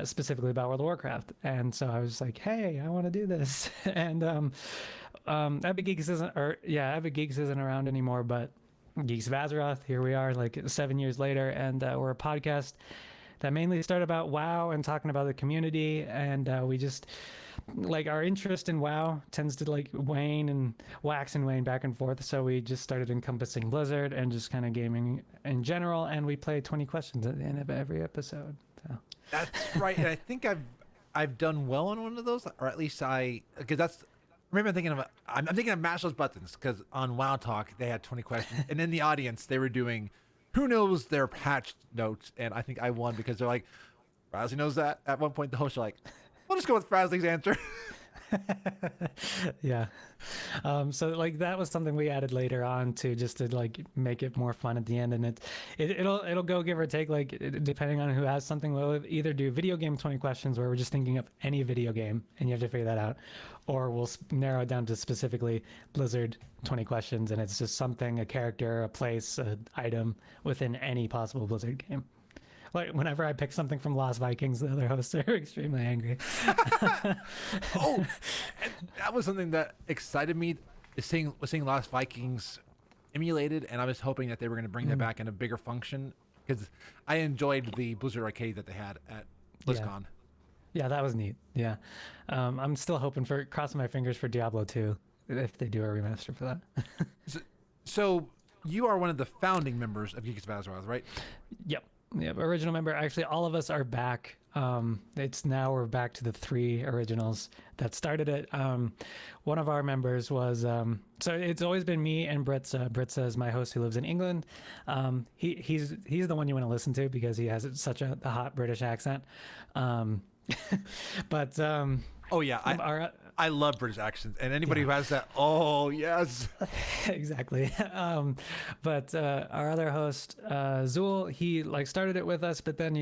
specifically about World of Warcraft. And so I was like, hey, I want to do this. And Epic Geeks isn't around anymore, but Geeks of Azeroth, here we are, like 7 years later, and we're a podcast that mainly started about WoW and talking about the community, and we just like our interest in WoW tends to like wane and wax and wane back and forth, so we just started encompassing Blizzard and just kind of gaming in general, and we play 20 questions at the end of every episode. So
That's right. And I think I've done well on one of those, or at least because that's. Maybe I'm thinking of Mash Those Buttons, because on WoW Talk they had 20 questions, and in the audience they were doing who knows their patch notes, and I think I won because they're like, Frazley knows that. At one point the hosts are like, we'll just go with Frazley's answer.
yeah. So like that was something we added later on to just to like make it more fun at the end, and it'll go give or take, like depending on who has something. We'll either do video game 20 questions where we're just thinking of any video game and you have to figure that out, or we'll narrow it down to specifically Blizzard 20 questions, and it's just something, a character, a place, an item within any possible Blizzard game. Like whenever I pick something from Lost Vikings, the other hosts are extremely angry.
Oh, and that was something that excited me, is seeing Lost Vikings emulated, and I was hoping that they were going to bring that back in a bigger function, because I enjoyed the Blizzard arcade that they had at BlizzCon.
Yeah, that was neat. Yeah. I'm still hoping crossing my fingers for Diablo 2, if they do a remaster for that.
So you are one of the founding members of Geeks of Azeroth, right?
Yep. Original member. Actually, all of us are back. We're back to the 3 originals that started it. One of our members was, so it's always been me and Britza. Britza is my host who lives in England. He's the one you want to listen to because he has such a hot British accent. But
oh yeah, I love British accents, and anybody who has that, oh yes.
Exactly. But our other host, Zool, he like started it with us, but then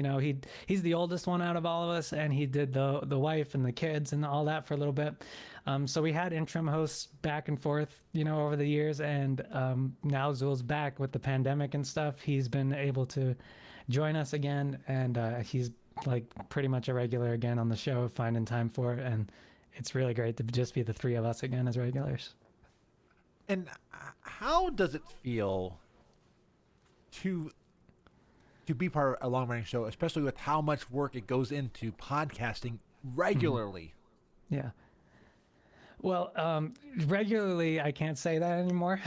he's the oldest one out of all of us, and he did the wife and the kids and all that for a little bit. So we had interim hosts back and forth, over the years, and now Zool's back with the pandemic and stuff. He's been able to join us again, and he's like pretty much a regular again on the show, finding time for it, and it's really great to just be the 3 of us again as regulars.
And how does it feel to be part of a long-running show, especially with how much work it goes into podcasting regularly?
Yeah. Well, regularly, I can't say that anymore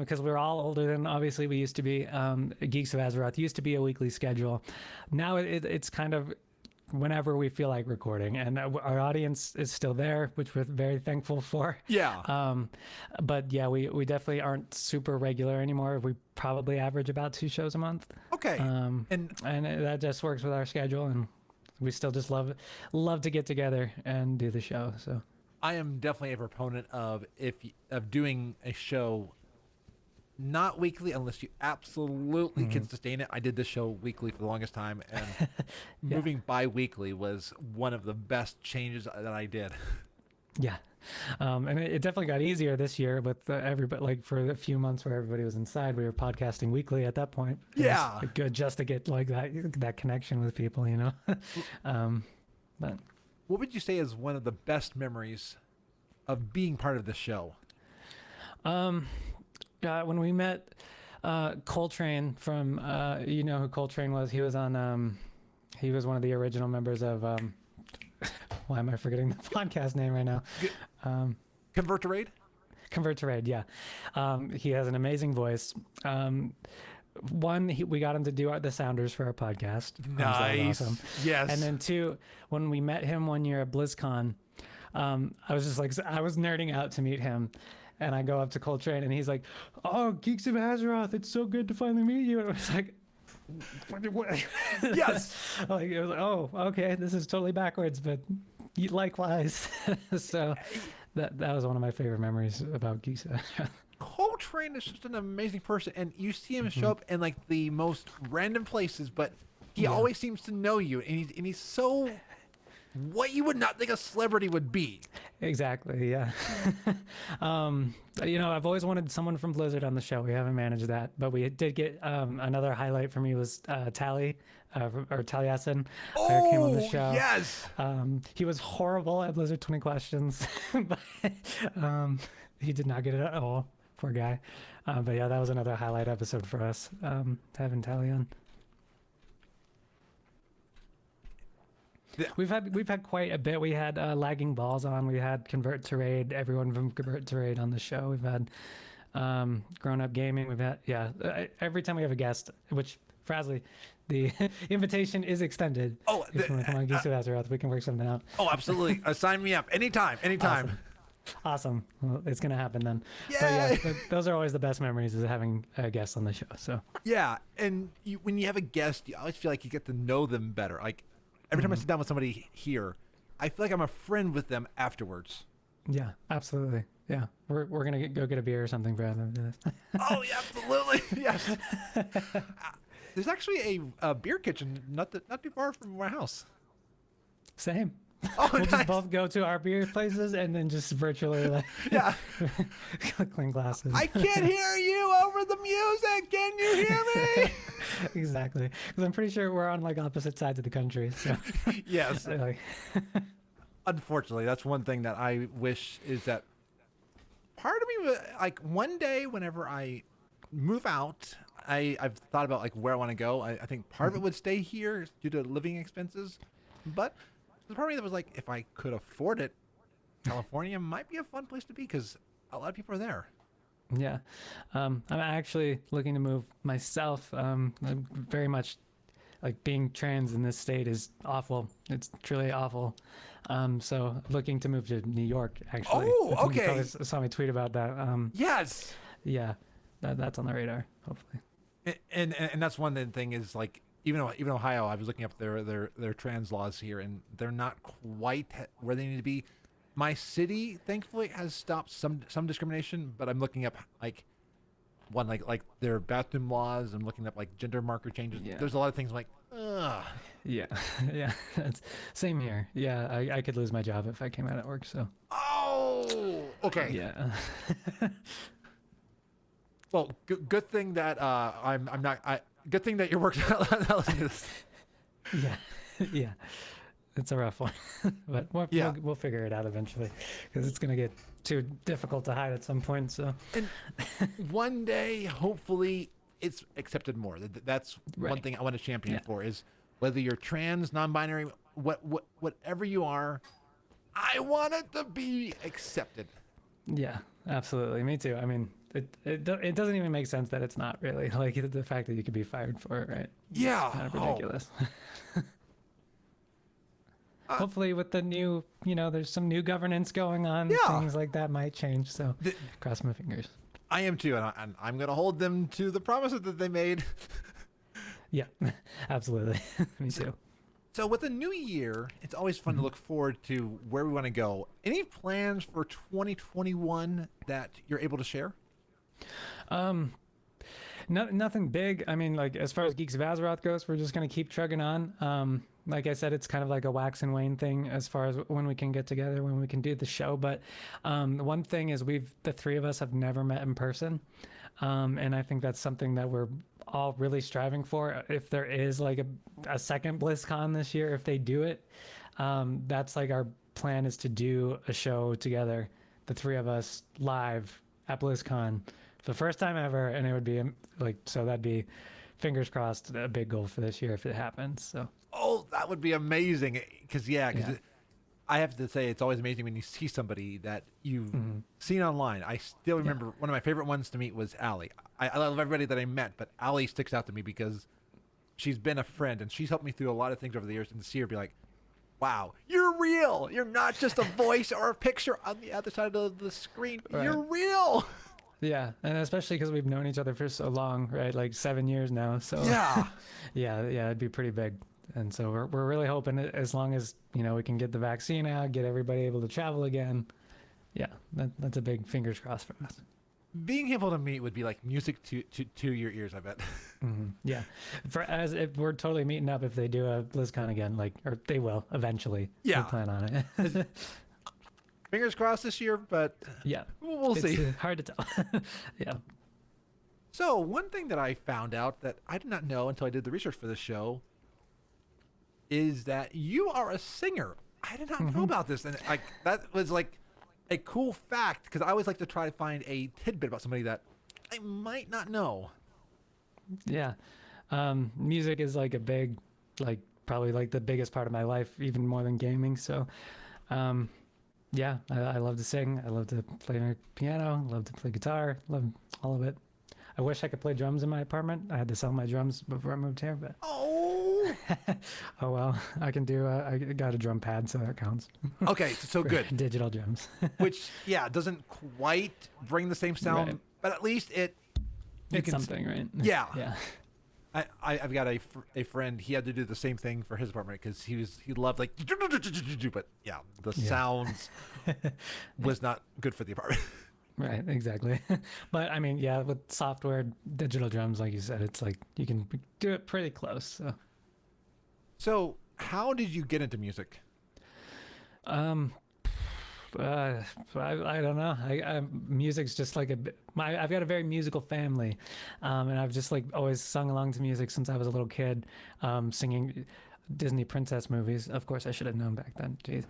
because we're all older than obviously we used to be. Geeks of Azeroth used to be a weekly schedule. Now it's kind of whenever we feel like recording, and our audience is still there, which we're very thankful for.
Yeah.
But yeah, we definitely aren't super regular anymore. We probably average about 2 shows a month.
Okay.
And that just works with our schedule, and we still just love to get together and do the show. So
I am definitely a proponent of doing a show not weekly unless you absolutely can sustain it. I did this show weekly for the longest time, and moving bi-weekly was one of the best changes that I did.
Yeah. And it definitely got easier this year with everybody, like for a few months where everybody was inside, we were podcasting weekly at that point.
Yeah.
It was good just to get like that connection with people, but
What would you say is one of the best memories of being part of the show?
When we met Coltrane from, who Coltrane was? He was on, he was one of the original members of, why am I forgetting the podcast name right now?
Convert to Raid?
Convert to Raid, yeah. He has an amazing voice. One, we got him to do the sounders for our podcast.
Nice.
That was awesome.
Yes.
And then 2, when we met him one year at BlizzCon, I was just like, I was nerding out to meet him. And I go up to Coltrane, and he's like, "Oh, Geeks of Azeroth, it's so good to finally meet you." And I was like, what?
Yes.
Like, it was like, oh, okay, this is totally backwards, but likewise. So that was one of my favorite memories about Geeks of Azeroth.
Coltrane is just an amazing person, and you see him show up in like the most random places, but he always seems to know you, and he's so what you would not think a celebrity would be.
Exactly. Yeah. I've always wanted someone from Blizzard on the show. We haven't managed that, but we did get another highlight for me was Tally or Taliesin came on the show.
Yes.
He was horrible at Blizzard 20 Questions, but he did not get it at all. Poor guy. But yeah, that was another highlight episode for us, having Tally on. We've had quite a bit. We had Lagging Balls on. We had Convert to Raid. Everyone from Convert to Raid on the show. We've had Grown Up Gaming. We've had every time we have a guest, which Frazley, the invitation is extended.
Oh,
if you want to come on Geeks of Azeroth, we can work something out.
Oh, absolutely. Sign me up anytime.
Awesome. Well, it's gonna happen then.
Yay!
But yeah, those are always the best memories, is having a guest on the show. So
Yeah, and when you have a guest, you always feel like you get to know them better. Like every time I sit down with somebody here, I feel like I'm a friend with them afterwards.
yeah, absolutely. Yeah, we're gonna go get a beer or something for this.
Oh, yeah, absolutely. Yes. There's actually a beer kitchen not too far from my house.
Same.
Oh,
We'll
nice.
just both go to our beer places and then just virtually
Yeah.
clean glasses.
I can't hear you over the music. Can you hear me?
Exactly, because I'm pretty sure we're on like opposite sides of the country. So
Yes.
like,
Unfortunately, that's one thing that I wish is that part of me, like one day whenever I move out, I've thought about like where I want to go. I think part of it would stay here due to living expenses, but there's part of me that was like, if I could afford it, California might be a fun place to be because a lot of people are there.
yeah, I'm actually looking to move myself. I'm very much like being trans in this state is awful. It's truly awful. So looking to move to New York, actually.
Oh,
I think you
okay.
probably saw me tweet about that.
Yes.
Yeah, that's on the radar, hopefully.
And that's one thing is like even Ohio, I was looking up their trans laws here, and they're not quite where they need to be. My city, thankfully, has stopped some discrimination, but I'm looking up like their bathroom laws. I'm looking up like gender marker changes.
Yeah.
There's a lot of things like, ugh.
Yeah, yeah, that's same here. Yeah, I could lose my job if I came out at work. So
Oh, okay.
yeah,
Well, good thing that I'm not. Good thing that you're working out this.
yeah, yeah. It's a rough one, but we'll figure it out eventually, because it's gonna get too difficult to hide at some point. So
And one day, hopefully, it's accepted more. That's one
Right.
thing I want to champion
Yeah.
for is whether you're trans, non-binary, whatever you are, I want it to be accepted.
yeah, absolutely. Me too. I mean, it doesn't even make sense that it's not really like the fact that you could be fired for it, right?
Yeah.
It's kind of
Oh.
ridiculous. Hopefully with the new, there's some new governance going on.
Yeah.
Things like that might change. So cross my fingers.
I am too, and I'm going to hold them to the promises that they made.
Yeah, absolutely. Me too.
So with a new year, it's always fun to look forward to where we want to go. Any plans for 2021 that you're able to share?
Nothing big. I mean, like as far as Geeks of Azeroth goes, we're just gonna keep trugging on. Like I said, it's kind of like a wax and wane thing as far as when we can get together, when we can do the show. But one thing is the three of us have never met in person. And I think that's something that we're all really striving for. If there is like a second BlizzCon this year, if they do it, that's like our plan is to do a show together, the three of us live at BlizzCon for the first time ever. And it would be so that'd be, fingers crossed, a big goal for this year if it happens. So.
Oh, that would be amazing. Because I have to say, it's always amazing when you see somebody that you've seen online. I still remember one of my favorite ones to meet was Allie. I love everybody that I met, but Allie sticks out to me because she's been a friend and she's helped me through a lot of things over the years. And to see her be like, wow, you're real. You're not just a voice or a picture on the other side of the screen.
Right.
You're real.
Yeah, and especially because we've known each other for so long, right? Like 7 years now. So
Yeah.
yeah, it'd be pretty big. And so we're really hoping that as long as we can get the vaccine out, get everybody able to travel again. Yeah, that's a big fingers crossed for us.
being able to meet would be like music to your ears, I bet.
Yeah, if we're totally meeting up if they do a BlizzCon again, like, or they will eventually.
Yeah.
We plan on it.
Fingers crossed this year, but
Yeah,
we'll
it's
see.
hard to tell. Yeah.
So one thing that I found out that I did not know until I did the research for this show is that you are a singer. I did not know about this, and that was like a cool fact because I always like to try to find a tidbit about somebody that I might not know.
Yeah. Music is like a big, like probably like the biggest part of my life, even more than gaming. So, yeah, I love to sing. I love to play my piano. Love to play guitar. Love all of it. I wish I could play drums in my apartment. I had to sell my drums before I moved here, but
Oh,
oh well. I can do. I got a drum pad, so that counts.
okay, so good.
Digital drums.
Which, yeah, doesn't quite bring the same sound,
Right.
but at least you
It's
can
something, right?
Yeah.
Yeah.
I've got a friend. He had to do the same thing for his apartment because he loved like, but yeah, the sounds was not good for the apartment.
Right, exactly. But I mean, yeah, with software, digital drums, like you said, it's like you can do it pretty close. So,
how did you get into music?
I don't know. Music's just like I've got a very musical family, and I've just like always sung along to music since I was a little kid, singing Disney princess movies. Of course, I should have known back then. Jeez.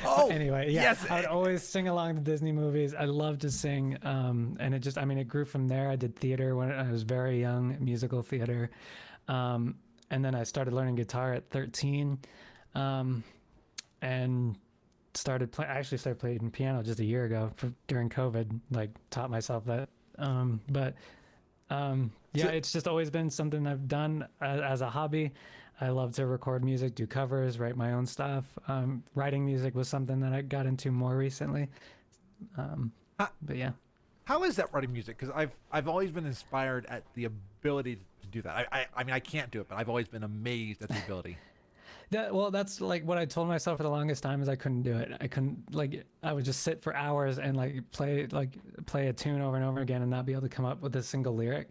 Oh,
Anyway, yeah,
yes.
I'd always sing along to Disney movies. I love to sing, and it grew from there. I did theater when I was very young, musical theater, and then I started learning guitar at 13, and I actually started playing piano just a year ago during COVID. Like taught myself that, yeah, it's just always been something I've done as a hobby. I love to record music, do covers, write my own stuff. Writing music was something that I got into more recently. But yeah.
How is that writing music? Because I've always been inspired at the ability to do that. I mean I can't do it, but I've always been amazed at the ability.
That's like what I told myself for the longest time is I couldn't do it. I would just sit for hours and play a tune over and over again and not be able to come up with a single lyric.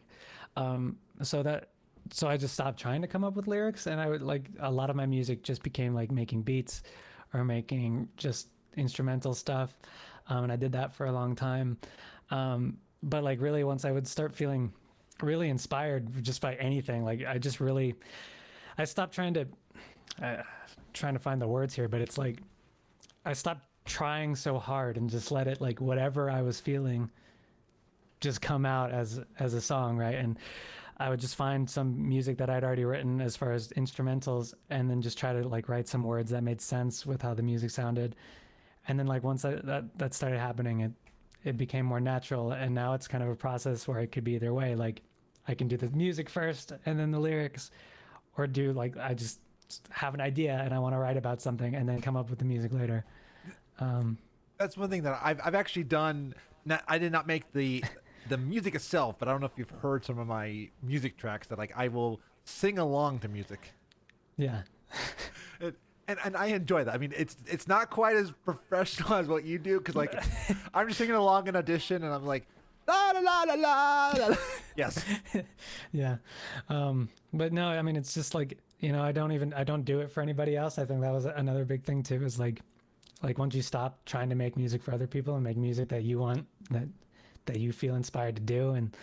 So I just stopped trying to come up with lyrics, and I would a lot of my music just became like making beats or making just instrumental stuff. And I did that for a long time. But really once I would start feeling really inspired just by anything, I stopped trying to find the words here, but it's like I stopped trying so hard and just let it whatever I was feeling just come out as a song, right? And I would just find some music that I'd already written as far as instrumentals, and then just try to write some words that made sense with how the music sounded. And then once that started happening, it became more natural, and now it's kind of a process where it could be either way. I can do the music first and then the lyrics, or do I just have an idea and I want to write about something and then come up with the music later.
That's one thing that I've actually done. I did not make the music itself, but I don't know if you've heard some of my music tracks that I will sing along to music.
Yeah.
And I enjoy that. I mean, it's not quite as professional as what you do, because I'm just singing along in audition and I'm like, la la la la la la. Yes.
Yeah. But no, I mean, it's just I don't do it for anybody else. I think that was another big thing too, is once you stop trying to make music for other people and make music that you want, that you feel inspired to do, and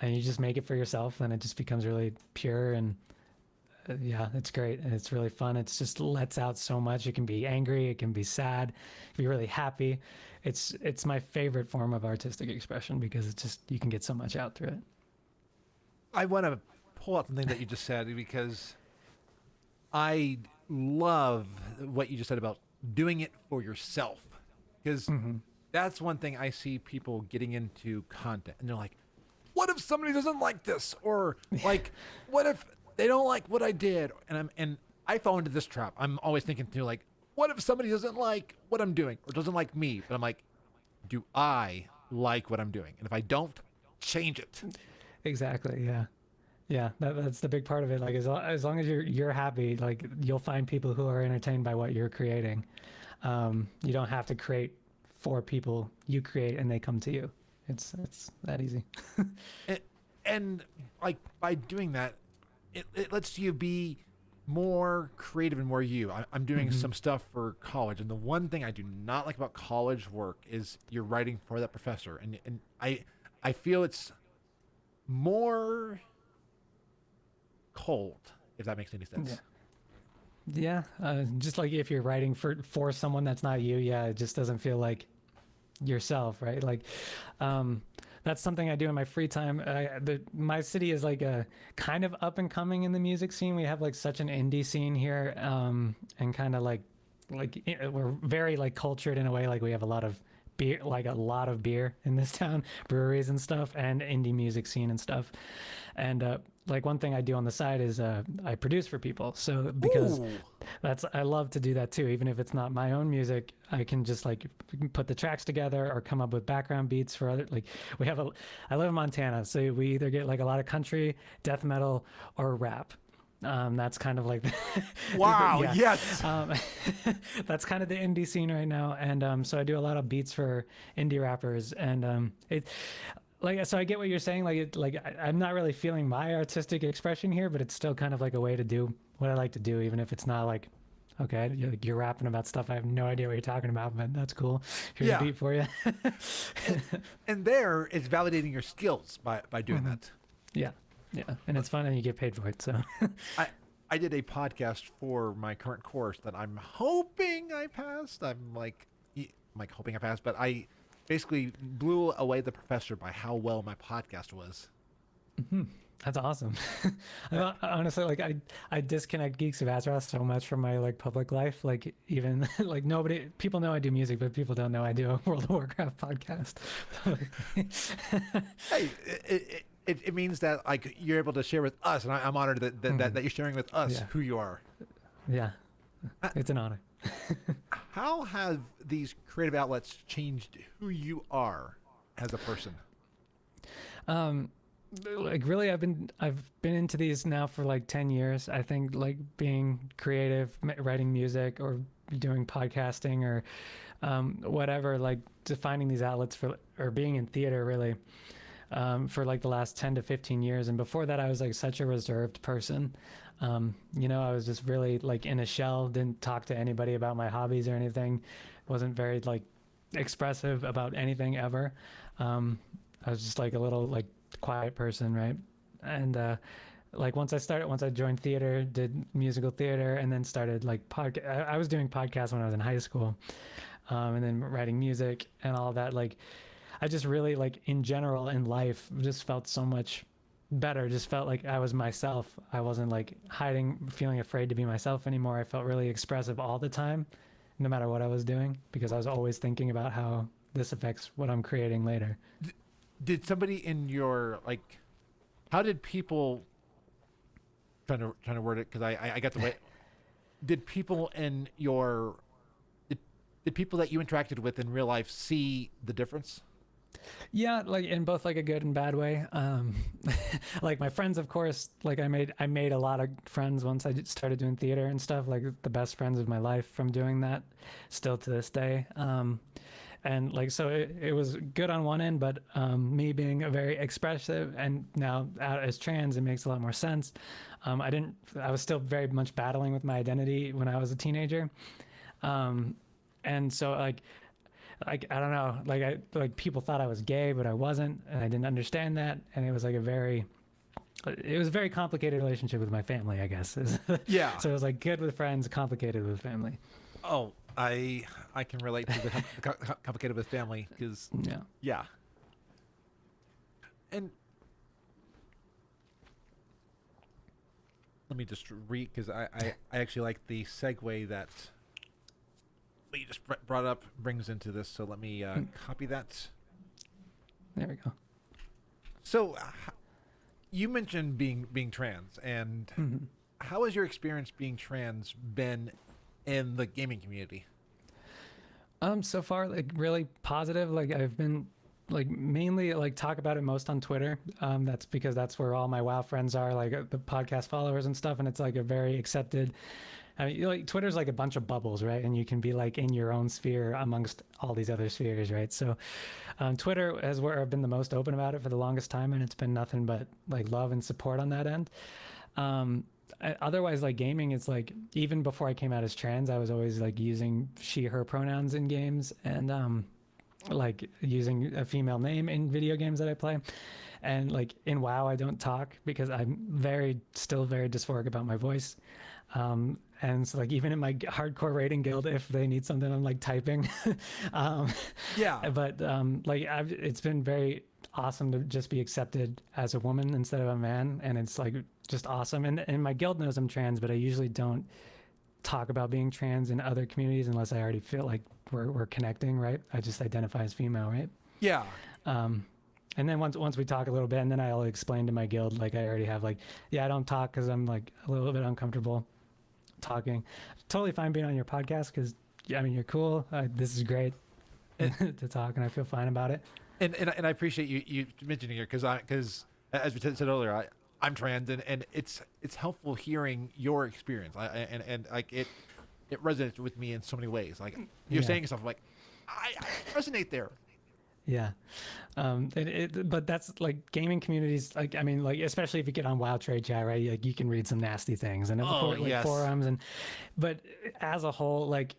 you just make it for yourself, then it just becomes really pure. And yeah, it's great. And it's really fun. It's just lets out so much. It can be angry. It can be sad. It can be really happy. It's my favorite form of artistic expression because it's just, you can get so much out through it.
I want to pull out something that you just said, because I love what you just said about doing it for yourself, because that's one thing I see people getting into content and they're like, what if somebody doesn't like this? Or what if they don't like what I did? And I fall into this trap. I'm always thinking through what if somebody doesn't like what I'm doing or doesn't like me? But I'm like, do I like what I'm doing? And if I don't, change it.
Exactly. Yeah. Yeah. That's the big part of it. As long as you're happy, you'll find people who are entertained by what you're creating. You don't have to create for people. You create and they come to you. It's that easy.
And like by doing that, it lets you be more creative and more you. I'm doing some stuff for college, and the one thing I do not like about college work is you're writing for that professor, and I feel it's more cold, if that makes any sense.
Yeah, just like if you're writing for someone that's not you, yeah, it just doesn't feel like yourself, right? Like, that's something I do in my free time. My city is like a kind of up and coming in the music scene. We have like such an indie scene here, and kind of like we're very like cultured in a way. Like we have a lot of beer in this town, breweries and stuff, and indie music scene and stuff. And like one thing I do on the side is I produce for people. So because I love to do that too. Even if it's not my own music, I can just like put the tracks together or come up with background beats for other. Like I live in Montana, so we either get like a lot of country, death metal, or rap. That's kind of like
Wow.
yeah.
Yes.
That's kind of the indie scene right now, and so I do a lot of beats for indie rappers, and so I get what you're saying. I'm not really feeling my artistic expression here, but it's still kind of like a way to do what I like to do, even if it's not like, okay, you're rapping about stuff I have no idea what you're talking about, but that's cool. Here's a beat for you.
and there it's validating your skills by doing that.
Yeah, and it's fun, and you get paid for it. So
I did a podcast for my current course that I'm hoping I passed. I'm hoping I passed, but I basically blew away the professor by how well my podcast was.
That's awesome. Honestly, like I disconnect Geeks of Azeroth so much from my like public life. Like even like people know I do music, but people don't know I do a World of Warcraft podcast.
Hey, it means that like you're able to share with us, and I'm honored that you're sharing with us who you are.
Yeah, it's an honor.
How have these creative outlets changed who you are as a person?
Like really, I've been into these now for like 10 years. I think like being creative, writing music, or doing podcasting, or whatever, like defining these outlets or being in theater really, for like the last 10 to 15 years. And before that, I was like such a reserved person. I was just really like in a shell, didn't talk to anybody about my hobbies or anything. Wasn't very like expressive about anything ever. I was just like a little like quiet person, right? And like once I joined theater, did musical theater, and then started like I was doing podcasts when I was in high school, and then writing music and all that. Like I just really like in general in life just felt so much better. Just felt like I was myself. I wasn't like hiding, feeling afraid to be myself anymore. I felt really expressive all the time, no matter what I was doing, because I was always thinking about how this affects what I'm creating later.
Did somebody in your like, how did people trying to word it, because I got the way. Did people in your did people that you interacted with in real life see the difference?
Yeah, like in both like a good and bad way. Like my friends, of course, like I made a lot of friends once I started doing theater and stuff, like the best friends of my life from doing that, still to this day. And like, so it was good on one end, but me being a very expressive and now out as trans, it makes a lot more sense. I was still very much battling with my identity when I was a teenager. And so like I don't know, like people thought I was gay, but I wasn't, and I didn't understand that. And it was like a very complicated relationship with my family, I guess.
Yeah.
So it was like good with friends, complicated with family.
Oh, I can relate to the complicated with family, because yeah. And let me just read, because I actually like the segue that what you just brought up brings into this. So let me copy that.
There we go.
So you mentioned being trans, and how has your experience being trans been in the gaming community?
So far, like really positive. Like I've been like mainly like talk about it most on Twitter. That's because that's where all my WoW friends are, like the podcast followers and stuff. And it's like a very accepted I mean, like Twitter's like a bunch of bubbles, right? And you can be like in your own sphere amongst all these other spheres, right? So Twitter is where I've been the most open about it for the longest time, and it's been nothing but like love and support on that end. Otherwise, like gaming, it's like even before I came out as trans, I was always like using she, her pronouns in games, and like using a female name in video games that I play. And like in WoW, I don't talk because I'm still very dysphoric about my voice. And so like even in my hardcore raiding guild, if they need something, I'm like typing.
Yeah.
But like it's been very awesome to just be accepted as a woman instead of a man, and it's like just awesome. And my guild knows I'm trans, but I usually don't talk about being trans in other communities unless I already feel like we're connecting, right? I just identify as female, right?
Yeah.
And then once we talk a little bit, and then I'll explain to my guild, like I already have like, yeah, I don't talk because I'm like a little bit uncomfortable talking. Totally fine being on your podcast because, I mean, you're cool. This is great to talk, and I feel fine about it.
And I appreciate you mentioning it because as we said earlier, I'm trans, and it's helpful hearing your experience. And like it resonates with me in so many ways. Like you're saying stuff like I resonate there.
Yeah. But that's like gaming communities, like, I mean, like, especially if you get on WoW Trade Chat, right? Like you can read some nasty things and of course, like
yes.
forums but as a whole, like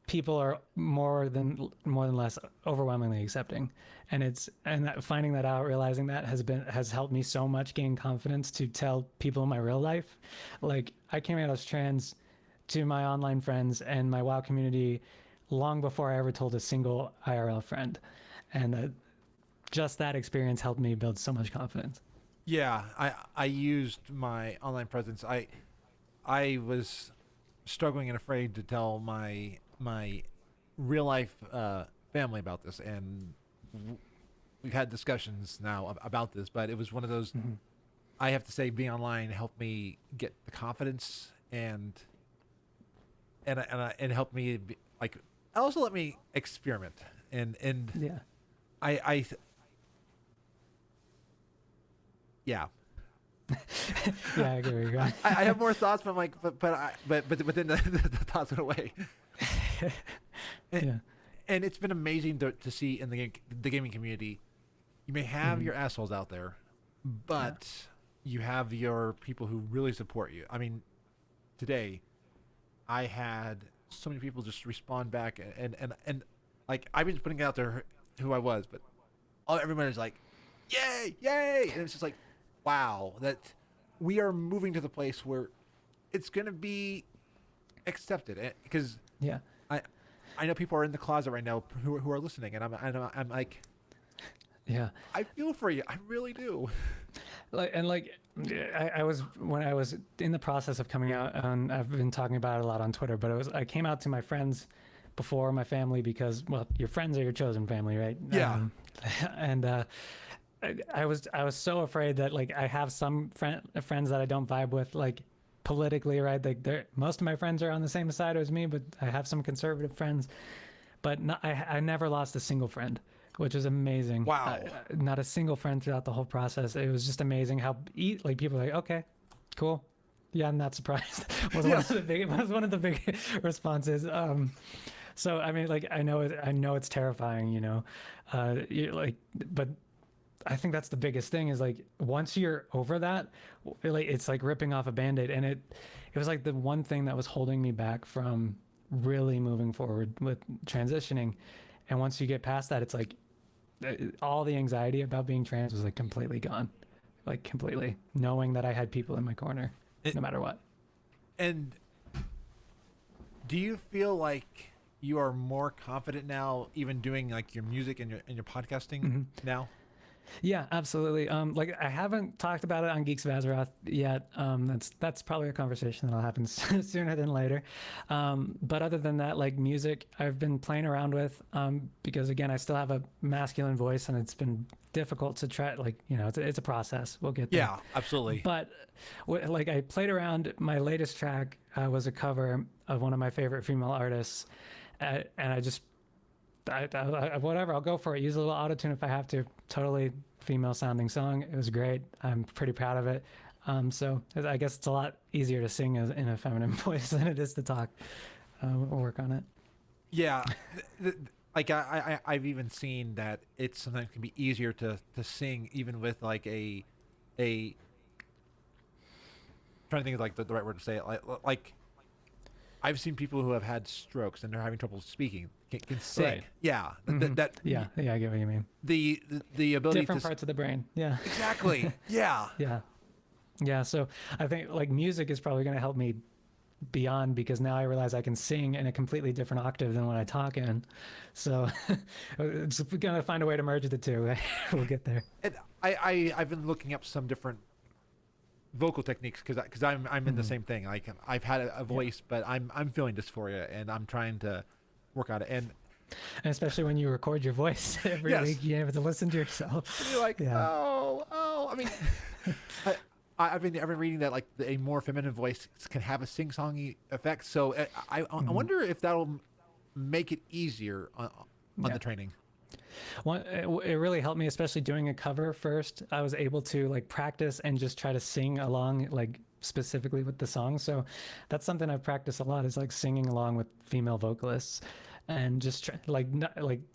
people are more than less overwhelmingly accepting. And finding that out, realizing that has helped me so much gain confidence to tell people in my real life. Like I came out as trans to my online friends and my WoW community long before I ever told a single IRL friend. And just that experience helped me build so much confidence.
Yeah, I used my online presence. I was struggling and afraid to tell my real life family about this, and we've had discussions now about this. But it was one of those. Mm-hmm. I have to say, being online helped me get the confidence and helped me like also let me experiment and
yeah.
Yeah.
Yeah, I get where you're going.
I have more thoughts, but I'm like, but then the thoughts went away.
Yeah.
And it's been amazing to see in the gaming community. You may have your assholes out there, but you have your people who really support you. I mean, today, I had so many people just respond back, and like I've been putting out there who I was, but everybody's like, yay, yay, and it's just like, wow, that we are moving to the place where it's gonna be accepted, because I know people are in the closet right now who are listening, and I'm like,
yeah,
I feel for you, I really do.
I was when I was in the process of coming out, and I've been talking about it a lot on Twitter, but I came out to my friends before my family because, well, your friends are your chosen family, right?
Yeah.
And I was so afraid that like I have some friends that I don't vibe with, like politically, right? Like most of my friends are on the same side as me, but I have some conservative friends. But I never lost a single friend, which is amazing.
Wow.
Not a single friend throughout the whole process. It was just amazing how like people are like, okay, cool. Yeah, I'm not surprised. was one of the big responses. So I mean, like I know it's terrifying, you know, but I think that's the biggest thing is like once you're over that, like it's like ripping off a Band-Aid, and it was like the one thing that was holding me back from really moving forward with transitioning. And once you get past that, it's like all the anxiety about being trans was like completely gone, like completely, knowing that I had people in my corner no matter what. And
do you feel like you are more confident now, even doing like your music and your podcasting now?
Yeah, absolutely. Like I haven't talked about it on Geeks of Azeroth yet. That's probably a conversation that'll happen sooner than later. But other than that, like music, I've been playing around with because again, I still have a masculine voice, and it's been difficult to try. Like it's a process. We'll get there.
Yeah, absolutely.
But like I played around. My latest track was a cover of one of my favorite female artists, and I just. Whatever, I'll go for it. Use a little autotune if I have to. Totally female sounding song. It was great. I'm pretty proud of it. So I guess it's a lot easier to sing in a feminine voice than it is to talk. We'll work on it.
Yeah, like I've even seen that it sometimes can be easier to sing even with like a trying to think of like the right word to say it, like I've seen people who have had strokes and they're having trouble speaking can sing.
Right.
Yeah,
Mhm.
that
Yeah, I get what you mean.
the ability
Different
to
parts of the brain. Yeah.
exactly. Yeah.
Yeah. So I think like music is probably going to help me beyond, because now I realize I can sing in a completely different octave than when I talk in. So it's going to find a way to merge the two. We'll get there.
And I've been looking up some different vocal techniques because I'm in the same thing. Like I've had a voice, but I'm feeling dysphoria and I'm trying to work on it. And
especially when you record your voice every
Yes.
week, you have to listen to yourself.
you're like,
Yeah.
oh. I mean, I've been reading that like a more feminine voice can have a sing-songy effect. So I wonder if that'll make it easier on the training.
It really helped me, especially doing a cover first. I was able to like practice and just try to sing along, like specifically with the song. So that's something I've practiced a lot, is like singing along with female vocalists, and just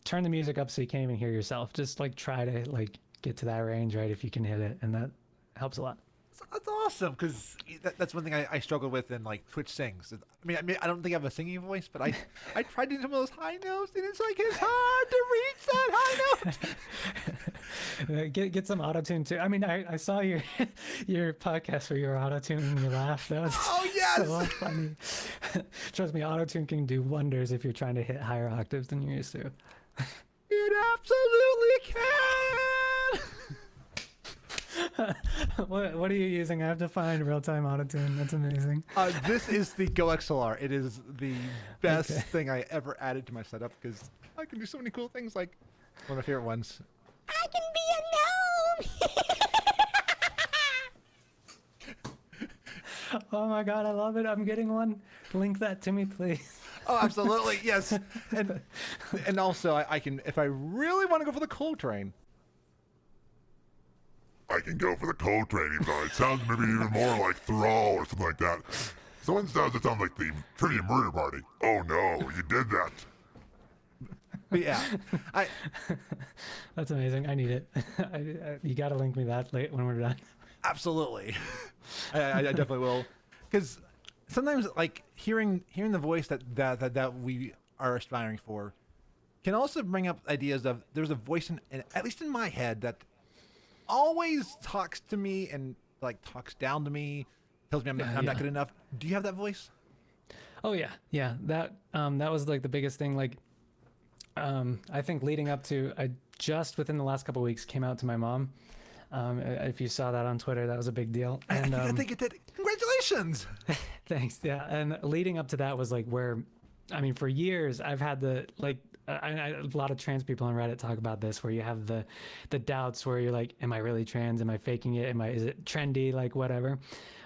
turn the music up so you can't even hear yourself. Just like try to like get to that range, right? If you can hit it, and that helps a lot.
That's awesome, because that's one thing I struggle with in like Twitch sings. I mean, I don't think I have a singing voice, but I tried doing some of those high notes, and it's like it's hard to reach that high note.
Get some auto tune too. I mean, I saw your podcast where you were auto tuning your laugh. That was so funny. Trust me, auto tune can do wonders if you're trying to hit higher octaves than you're used to.
It absolutely can.
What are you using? I have to find real-time auto-tune. That's amazing.
This is the Go XLR. It is the best thing I ever added to my setup because I can do so many cool things. Like one of my favorite ones.
I can be a gnome.
Oh my god, I love it. I'm getting one. Link that to me, please.
Oh, absolutely, yes. And also I can, if I really want to go for the coal train.
I can go for the coal train, even though it sounds maybe even more like Thrall or something like that. Someone says it sounds like the Trivia Murder Party. Oh no, you did that.
But yeah,
That's amazing. I need it. You got to link me that late when we're done.
absolutely. I definitely will, because sometimes like hearing the voice that we are aspiring for can also bring up ideas of there's a voice in at least in my head that always talks to me and like talks down to me, tells me I'm not good enough. Do you have that voice?
Oh yeah. That was like the biggest thing. Like, I think leading up to, I just within the last couple of weeks came out to my mom. If you saw that on Twitter, that was a big deal. And
I think it did. Congratulations.
Thanks. Yeah. And leading up to that was like where, I mean, for years I've had the like. A lot of trans people on Reddit talk about this, where you have the doubts where you're like, am I really trans? Am I faking it? Is it trendy? Like whatever.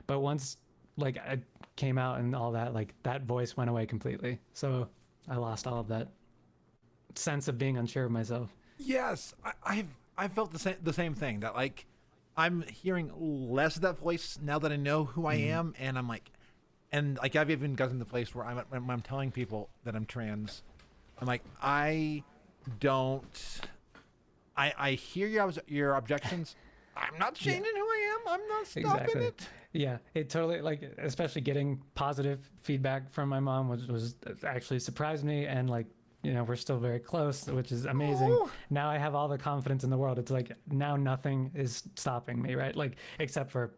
But once like I came out and all that, like that voice went away completely. So I lost all of that sense of being unsure of myself.
Yes, I've felt the same thing, that like I'm hearing less of that voice now that I know who I am, and I'm like, and like I've even gotten to the place where I'm telling people that I'm trans. I'm like, I hear your objections. I'm not changing who I am. I'm not stopping it.
Yeah, it totally, like, especially getting positive feedback from my mom was actually surprised me, and like, you know, we're still very close, which is amazing.
Oh.
Now I have all the confidence in the world. It's like now nothing is stopping me, right? Like except for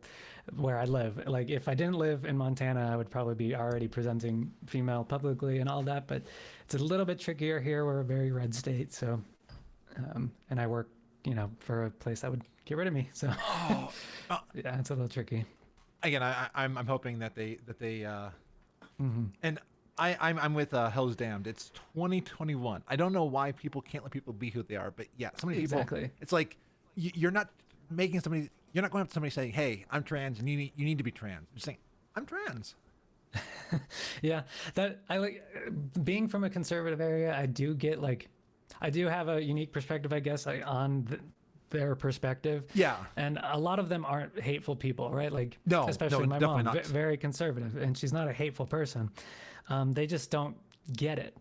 where I live. Like if I didn't live in Montana, I would probably be already presenting female publicly and all that. But it's a little bit trickier here. We're a very red state, so and I work, you know, for a place that would get rid of me. So yeah, it's a little tricky.
Again, I'm hoping that they and I'm with Hell's Damned. It's 2021. I don't know why people can't let people be who they are, but yeah, so many people.
Exactly.
It's like you're not making somebody. You're not going up to somebody saying, "Hey, I'm trans, and you need to be trans." You're saying, "I'm trans."
Yeah, that I like being from a conservative area. I do get like, I do have a unique perspective, I guess, like, on their perspective.
Yeah.
And a lot of them aren't hateful people, right? Like,
No,
especially my
definitely
mom,
not.
very conservative, and she's not a hateful person. They just don't get it.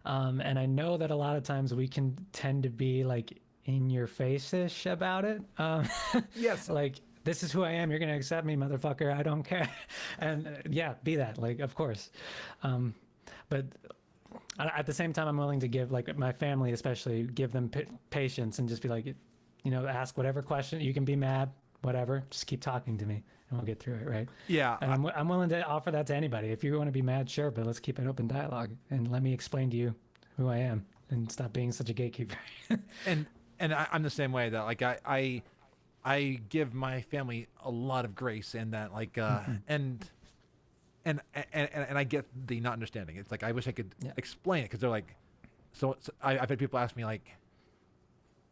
And I know that a lot of times we can tend to be like in your face-ish about it.
Yes.
Like, this is who I am. You're going to accept me, motherfucker. I don't care. And yeah, be that, like, of course. But at the same time, I'm willing to give, like, my family especially, give them patience and just be like, you know, ask whatever question. You can be mad, whatever. Just keep talking to me and we'll get through it, right?
Yeah.
And I'm willing to offer that to anybody. If you want to be mad, sure, but let's keep an open dialogue and let me explain to you who I am and stop being such a gatekeeper.
and I'm the same way. That like I give my family a lot of grace, and that like and I get the not understanding. It's like I wish I could explain it, because they're like, so I've had people ask me like,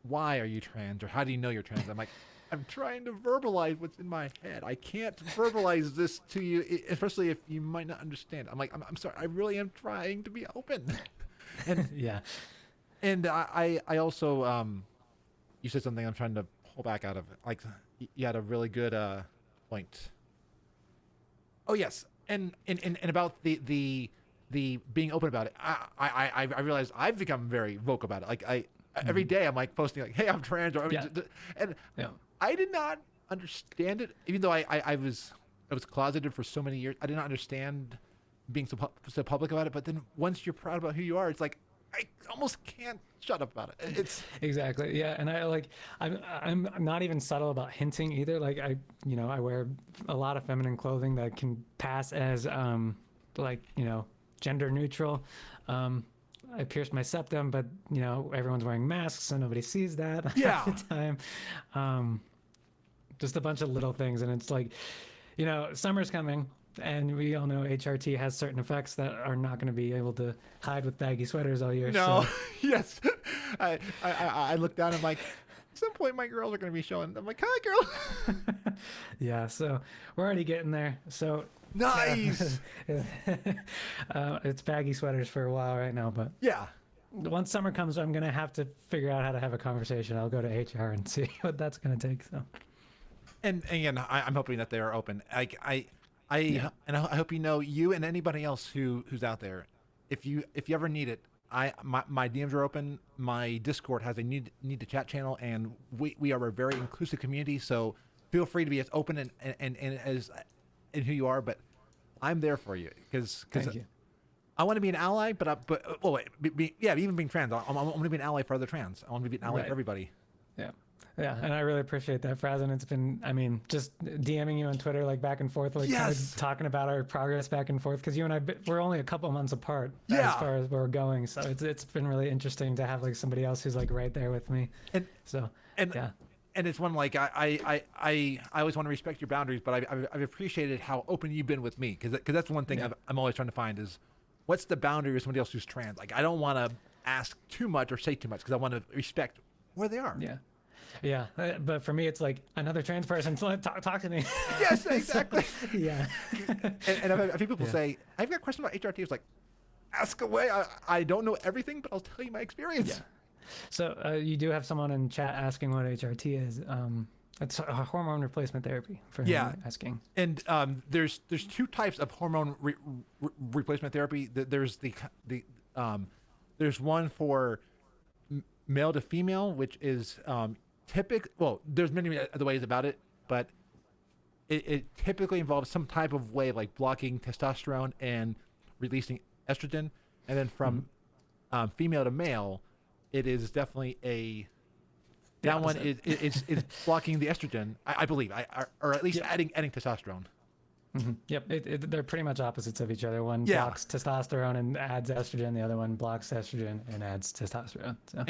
why are you trans, or how do you know you're trans? I'm like, I'm trying to verbalize what's in my head. I can't verbalize this to you, especially if you might not understand. I'm like, I'm sorry. I really am trying to be open. And
Yeah.
and I also you said something I'm trying to pull back out of it. Like, you had a really good point. Oh yes, and about the being open about it. I realized I've become very vocal about it. Like every day I'm like posting like, hey, I'm trans, or and I did not understand it, even though I was closeted for so many years. I did not understand being so public about it. But then once you're proud about who you are, it's like I almost can't shut up about it. It's
Exactly. Yeah. And I'm not even subtle about hinting either. Like I wear a lot of feminine clothing that can pass as gender neutral. I pierced my septum, but everyone's wearing masks, so nobody sees that half the time. Just a bunch of little things, and it's like, summer's coming, and we all know HRT has certain effects that are not going to be able to hide with baggy sweaters all year.
no,
So.
yes. I look down and I'm like, at some point my girls are going to be showing. I'm like, hi, girl.
Yeah, so we're already getting there. So
Nice.
it's baggy sweaters for a while right now, but
Yeah.
once summer comes, I'm gonna have to figure out how to have a conversation. I'll go to HR and see what that's gonna take. So,
And again, I'm hoping that they are open. I hope you and anybody else who's out there, if you ever need it, my DMs are open. My Discord has a need to chat channel, and we are a very inclusive community. So feel free to be as open and as in who you are. But I'm there for you, because I want to be an ally. Even being trans, I want to be an ally for other trans. I want to be an ally for everybody.
Yeah, and I really appreciate that, Fraz. And it's been, just DMing you on Twitter, like back and forth, like kind of talking about our progress back and forth, because you and I, we're only a couple months apart as far as we're going. So it's been really interesting to have like somebody else who's like right there with me. And it's one like I always want to respect your boundaries, but I've appreciated how open you've been with me, because that's one thing I'm always trying to find is what's the boundary with somebody else who's trans. Like, I don't want to ask too much or say too much, because I want to respect where they are. Yeah, but for me, it's like another trans person. So talk to me.
Yes, exactly.
Yeah.
And I've had people say, I've got questions about HRT. It's like, ask away. I don't know everything, but I'll tell you my experience.
Yeah. So you do have someone in chat asking what HRT is. It's a hormone replacement therapy for asking.
And there's two types of hormone replacement therapy. There's there's one for male to female, which is there's many other ways about it, but it typically involves some type of way of like blocking testosterone and releasing estrogen. And then from female to male, it is definitely that one is blocking the estrogen, I believe, or at least adding testosterone.
Mm-hmm. Yep, they're pretty much opposites of each other. One blocks testosterone and adds estrogen. The other one blocks estrogen and adds testosterone. So.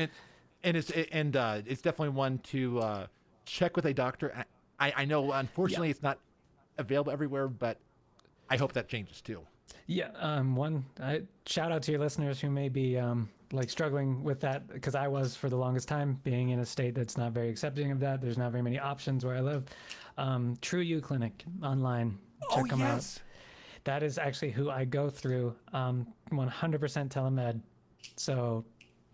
And it's definitely one to check with a doctor. I know, unfortunately, it's not available everywhere, but I hope that changes too.
Yeah. Shout out to your listeners who may be struggling with that, because I was for the longest time, being in a state that's not very accepting of that. There's not very many options where I live. True U Clinic online. Check them out. That is actually who I go through. 100% telemed. So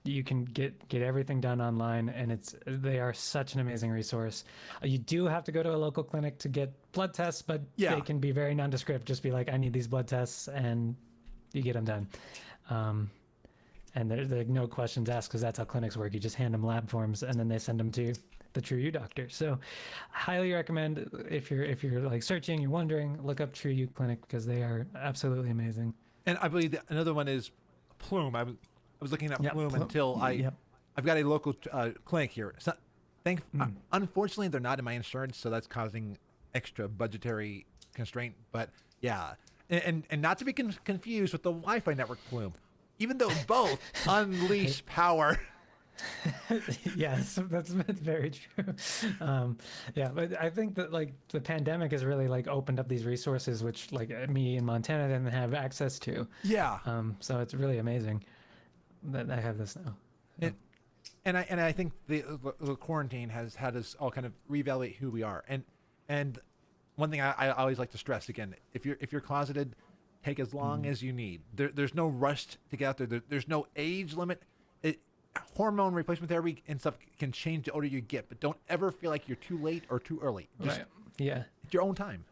you can get everything done online, and they are such an amazing resource. You do have to go to a local clinic to get blood tests, but they can be very nondescript. Just be like, I need these blood tests, and you get them done. And there are no questions asked, because that's how clinics work. You just hand them lab forms, and then they send them to the True You doctor. So highly recommend, if you're like searching, you're wondering, look up True You Clinic, because they are absolutely amazing.
And I believe another one is Plume. I was looking at Plume until I've got a local clinic here. It's not, unfortunately, they're not in my insurance, so that's causing extra budgetary constraint. But yeah, and not to be confused with the Wi-Fi network Plume, even though both unleash power.
Yes, that's very true. Yeah, but I think that like the pandemic has really like opened up these resources, which like me in Montana didn't have access to.
Yeah.
So it's really amazing that I have this now.
And I think the quarantine has had us all kind of reevaluate who we are. And one thing I always like to stress again: if you're closeted, take as long as you need. There's no rush to get out there. There's no age limit. Hormone replacement therapy and stuff can change the older you get, but don't ever feel like you're too late or too early. Just
Yeah.
It's your own time.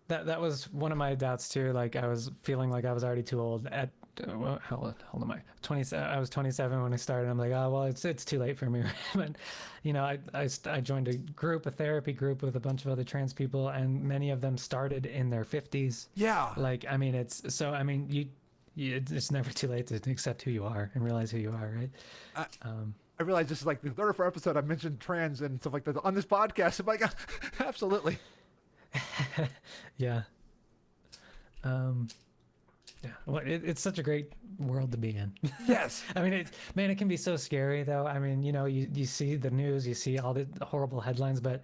That was one of my doubts too. Like I was feeling like I was already too old at how old am I? 27. I was 27 when I started. I'm like, oh well, it's too late for me. But you know, I joined a therapy group with a bunch of other trans people, and many of them started in their 50s.
Yeah.
Like I mean, it's never too late to accept who you are and realize who you are, right?
I realize this is like the third or fourth episode I've mentioned trans and stuff like that on this podcast. I'm like, absolutely.
Yeah. Yeah. Well, it's such a great world to be in.
Yes.
I mean, it can be so scary though. I mean, you know, you see the news, you see all the horrible headlines, but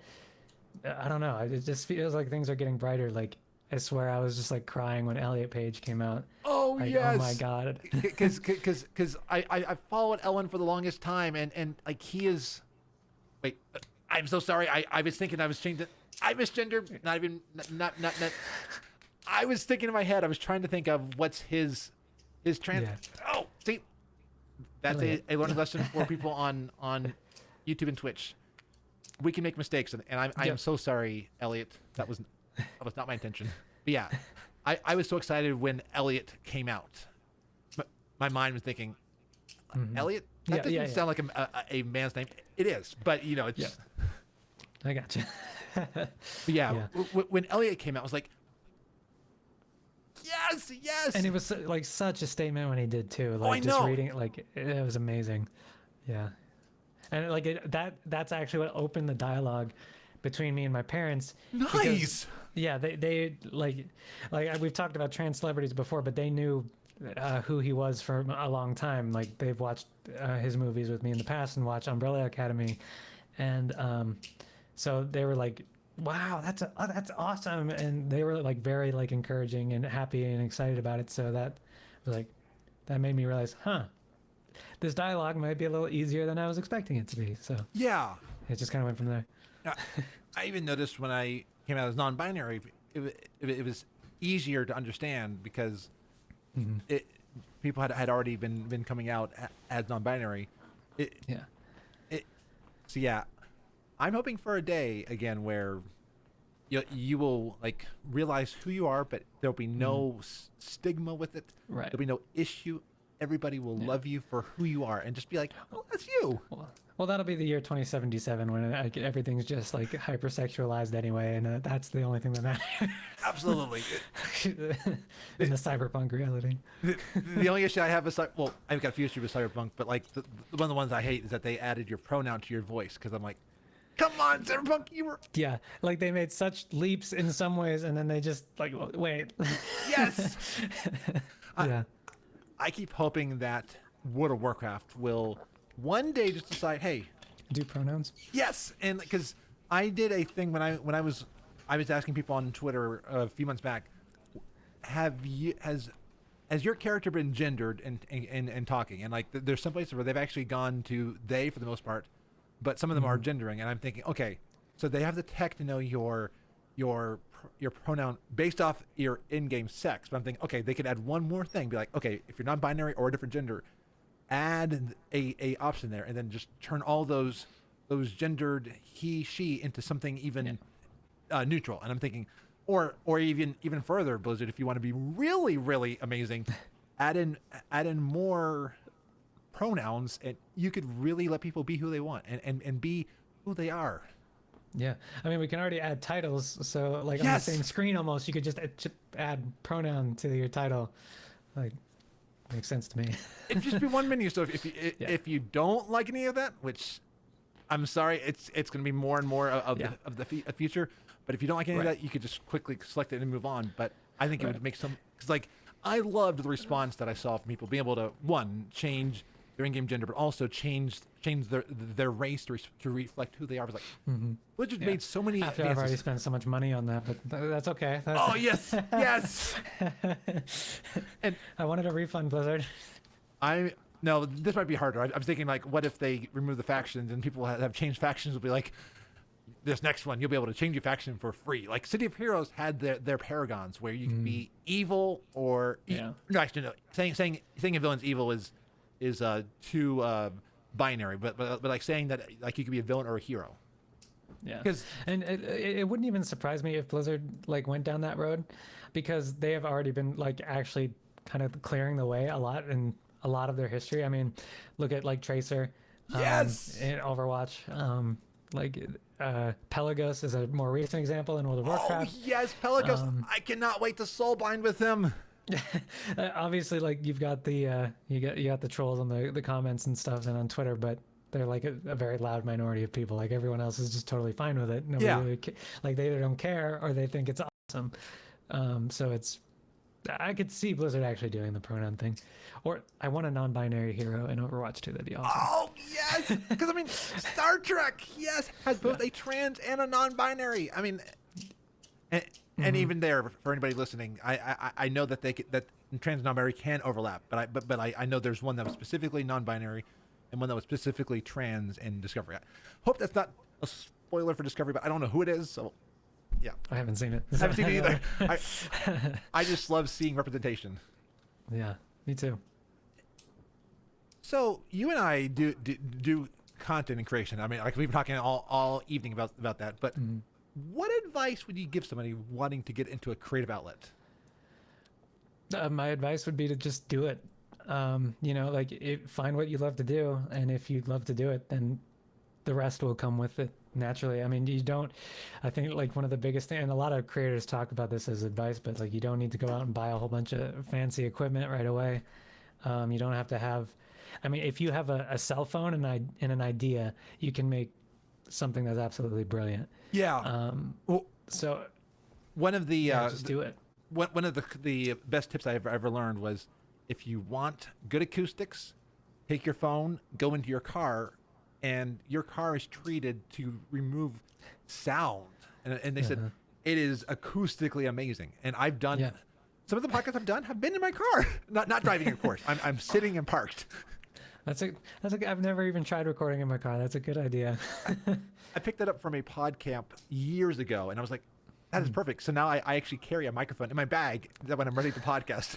I don't know. It just feels like things are getting brighter. Like, I swear I was just like crying when Elliot Page came out.
Oh,
like,
yes.
Oh my God.
Because I followed Ellen for the longest time, and like he is. Wait, I'm so sorry. I was thinking I was changing. I misgendered. Not. I was thinking in my head. I was trying to think of what's his trans.
Yeah.
Oh, see, that's a learning lesson for people on YouTube and Twitch. We can make mistakes, and I am so sorry, Elliot. That was not my intention. But yeah, I was so excited when Elliot came out. My mind was thinking, Elliot? That doesn't sound like a man's name. It is, but you know, it's.
Yeah. I got you.
But yeah, when Elliot came out, I was like, yes.
And it was like such a statement when he did too. Like
I
just
know.
reading it, like it was amazing. Yeah. And like that's actually what opened the dialogue between me and my parents.
Nice.
Because, yeah, they like we've talked about trans celebrities before, but they knew who he was for a long time. Like they've watched his movies with me in the past and watched Umbrella Academy, and so they were like, "Wow, that's awesome!" And they were like very like encouraging and happy and excited about it. So that was like that made me realize, this dialogue might be a little easier than I was expecting it to be. So
Yeah.
it just kind of went from there.
I even noticed when I came out as non-binary, it was easier to understand because people had already been coming out as non-binary. So yeah, I'm hoping for a day again where you will like realize who you are, but there'll be no stigma with it.
Right.
There'll be no issue. Everybody will love you for who you are and just be like, oh, that's you.
Well, that'll be the year 2077 when everything's just like hypersexualized anyway, and that's the only thing that matters.
Absolutely.
In the cyberpunk reality.
The only issue I have is I've got a few issues with cyberpunk, but like one of the ones I hate is that they added your pronoun to your voice because I'm like, come on, cyberpunk, you were.
Yeah, like they made such leaps in some ways, and then they just like wait.
Yes.
Yeah.
I keep hoping that World of Warcraft will one day just decide, hey,
Do pronouns?
yes, and because I did a thing when I was asking people on Twitter a few months back, has your character been gendered and talking? And like there's some places where they've actually gone to they for the most part, but some of them are gendering, and I'm thinking, okay, so they have the tech to know your pronoun based off your in-game sex. But I'm thinking, okay, they could add one more thing, be like, okay, if you're non-binary or a different gender, add a option there, and then just turn all those gendered he she into something even neutral. And I'm thinking, or even further, Blizzard, if you want to be really really amazing, add in more pronouns, and you could really let people be who they want and be who they are.
Yeah, I mean, we can already add titles, so like on the
Yes!
same screen almost, you could just add pronoun to your title. Like, makes sense to me.
It'd just be one menu. So if you don't like any of that, which I'm sorry, it's going to be more and more of the future. But if you don't like any of that, you could just quickly select it and move on. But I think it would make some, because like I loved the response that I saw from people being able to change their in-game gender, but also change their race to reflect who they are. I was like, Blizzard made so many
After
advances.
I've already spent so much money on that, but that's okay.
Oh yes, yes. And
I wanted a refund, Blizzard.
No, this might be harder. I'm thinking like, what if they remove the factions and people have changed factions will be like, this next one, you'll be able to change your faction for free. Like City of Heroes had their paragons where you can be evil or no, actually no. Saying a villain's evil is too binary, but like saying that like you could be a villain or a hero.
Yeah,
because
and it wouldn't even surprise me if Blizzard like went down that road, because they have already been like actually kind of clearing the way a lot in a lot of their history. I mean, look at like Tracer, in Overwatch, Pelagos is a more recent example in World of Warcraft.
Oh yes, Pelagos! I cannot wait to soulbind with him.
Obviously, like you've got the you got the trolls on the comments and stuff and on Twitter, but they're like a very loud minority of people. Like everyone else is just totally fine with it. Nobody really like they either don't care or they think it's awesome. So it's, I could see Blizzard actually doing the pronoun thing, or I want a non-binary hero in Overwatch too. That'd be awesome.
Oh yes, because I mean, Star Trek has both a trans and a non-binary. I mean, and even there, for anybody listening, I know that that trans and non-binary can overlap, but I know there's one that was specifically non-binary, and one that was specifically trans in Discovery. I hope that's not a spoiler for Discovery, but I don't know who it is, so yeah.
I haven't seen it.
I haven't seen it either. I just love seeing representation.
Yeah, me too.
So you and I do content and creation. I mean, like we've been talking all evening about that, but. What advice would you give somebody wanting to get into a creative outlet?
My advice would be to just do it. Like find what you love to do, and if you love to do it, then the rest will come with it naturally. I mean, I think like one of the biggest things, and a lot of creators talk about this as advice, but like you don't need to go out and buy a whole bunch of fancy equipment right away. You don't have to have, I mean, if you have a cell phone and an idea, you can make something that's absolutely brilliant.
Yeah.
So
one of the
just do it.
One of the best tips I ever learned was, if you want good acoustics, take your phone, go into your car, and your car is treated to remove sound. And they said it is acoustically amazing. And I've done some of the podcasts I've done have been in my car, not driving, of course. I'm sitting and parked.
I've never even tried recording in my car. That's a good idea.
I picked that up from a pod camp years ago, and I was like, that is perfect. So now I actually carry a microphone in my bag when I'm ready to podcast.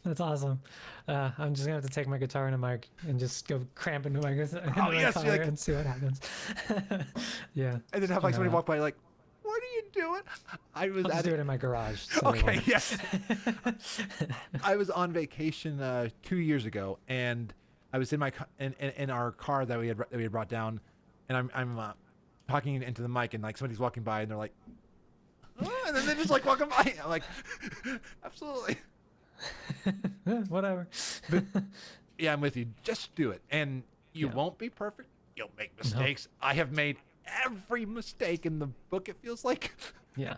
That's awesome. I'm just going to have to take my guitar and a mic and just go cramp into my car and see what happens. Yeah.
And then have like somebody walk by like, what are you doing?
I'll just do it in my garage. So
okay, yes. I was on vacation 2 years ago, and I was in in our car that we had brought down, and I'm talking into the mic, and like somebody's walking by, and they're like, oh, and then they're just like walking by. I'm like, absolutely.
Whatever.
But yeah, I'm with you. Just do it, and you won't be perfect. You'll make mistakes. No. I have made every mistake in the book, it feels like.
Yeah,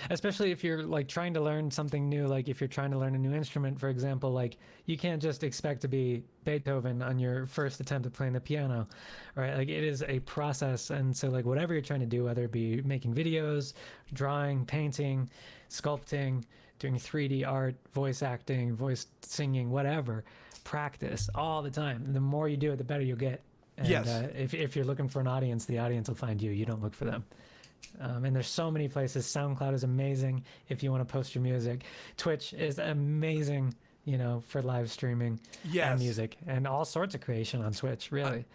especially if you're like trying to learn something new, like if you're trying to learn a new instrument, for example, like you can't just expect to be Beethoven on your first attempt at playing the piano, right? Like it is a process. And so like whatever you're trying to do, whether it be making videos, drawing, painting, sculpting, doing 3D art, voice acting, voice singing, whatever, practice all the time. The more you do it, the better you'll get. And if you're looking for an audience, the audience will find you. You don't look for them. And there's so many places. SoundCloud is amazing if you want to post your music. Twitch is amazing you know, for live streaming
Yes.
and music and all sorts of creation on Twitch, really.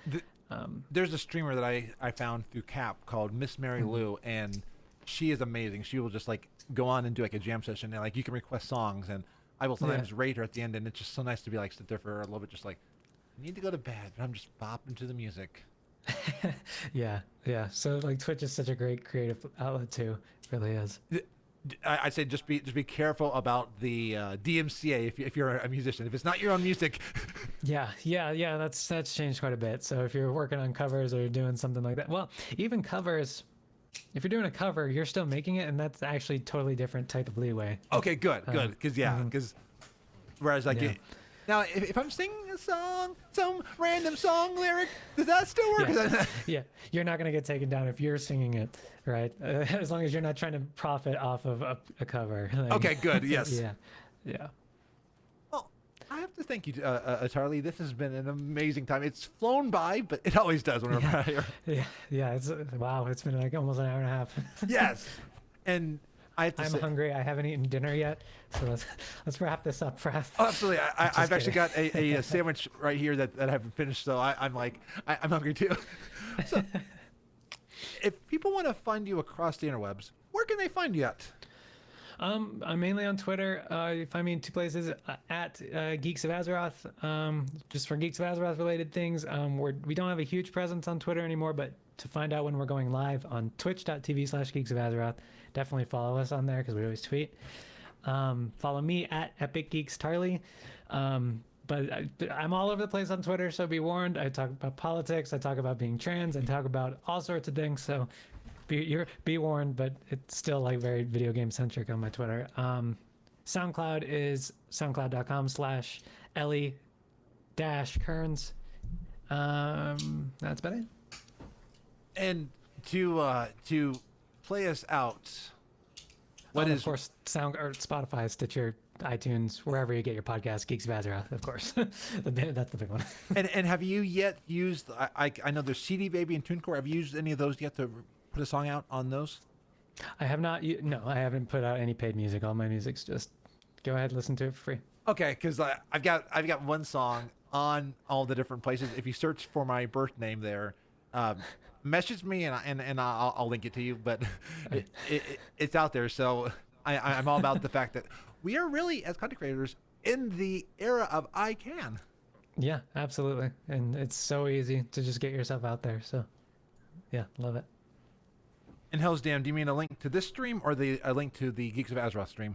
There's a streamer that I found through Cap called Miss Mary Lou, and she is amazing. She will just like go on and do like a jam session, and like you can request songs, and I will sometimes rate her at the end, and it's just so nice to be like sit there for a little bit, just like I need to go to bed, but I'm just bopping to the music.
Yeah. So like Twitch is such a great creative outlet too. It really is.
I'd say just be careful about the DMCA if you're a musician. If it's not your own music.
Yeah. That's changed quite a bit. So if you're working on covers or doing something like that, well, even covers. If you're doing a cover, you're still making it, and that's actually totally different type of leeway.
Okay, good, because whereas like
Yeah.
now if I'm singing a song, some random song lyric, does that still work?
Yeah, you're not gonna get taken down if you're singing it, right? As long as you're not trying to profit off of a cover. Like,
Okay, good. Yes.
Yeah.
Well, I have to thank you, Tarley. This has been an amazing time. It's flown by, but it always does when we're out here.
Yeah. It's wow. It's been like almost an hour and a half.
Yes, and I have to
I'm
say,
hungry. I haven't eaten dinner yet, so let's wrap this up, Fraz.
oh, absolutely. I've actually
kidding.
got a sandwich right here that I haven't finished, so I'm hungry too. So, if people want to find you across the interwebs, where can they find you at?
I'm mainly on Twitter. You find me in two places at Geeks of Azeroth, just for Geeks of Azeroth related things. We don't have a huge presence on Twitter anymore, but to find out when we're going live on twitch.tv/Geeks of Azeroth, definitely follow us on there because we always tweet. Follow me at Epic Geeks Tarley. But I'm all over the place on Twitter, so be warned. I talk about politics, I talk about being trans, I talk about all sorts of things, so be warned, but it's still like very video game centric on my Twitter. SoundCloud is soundcloud.com/Ellie-Kearns. That's about it.
And to play us out, what is
of course Sound or Spotify, Stitcher, iTunes, wherever you get your podcast, Geeks of Azeroth, of course. That's the big one.
and have you yet used? I know there's CD Baby and TuneCore. Have you used any of those yet to put a song out on those?
I have not. No, I haven't put out any paid music. All my music's just go ahead, listen to it for free.
Okay, because I've got one song on all the different places. If you search for my birth name there, message me and I'll link it to you. But it's out there, so I'm all about the fact that we are really, as content creators, in the era of I can.
Yeah, absolutely, and it's so easy to just get yourself out there. So, yeah, love it.
And Hell's Damn, do you mean a link to this stream or a link to the Geeks of Azeroth stream?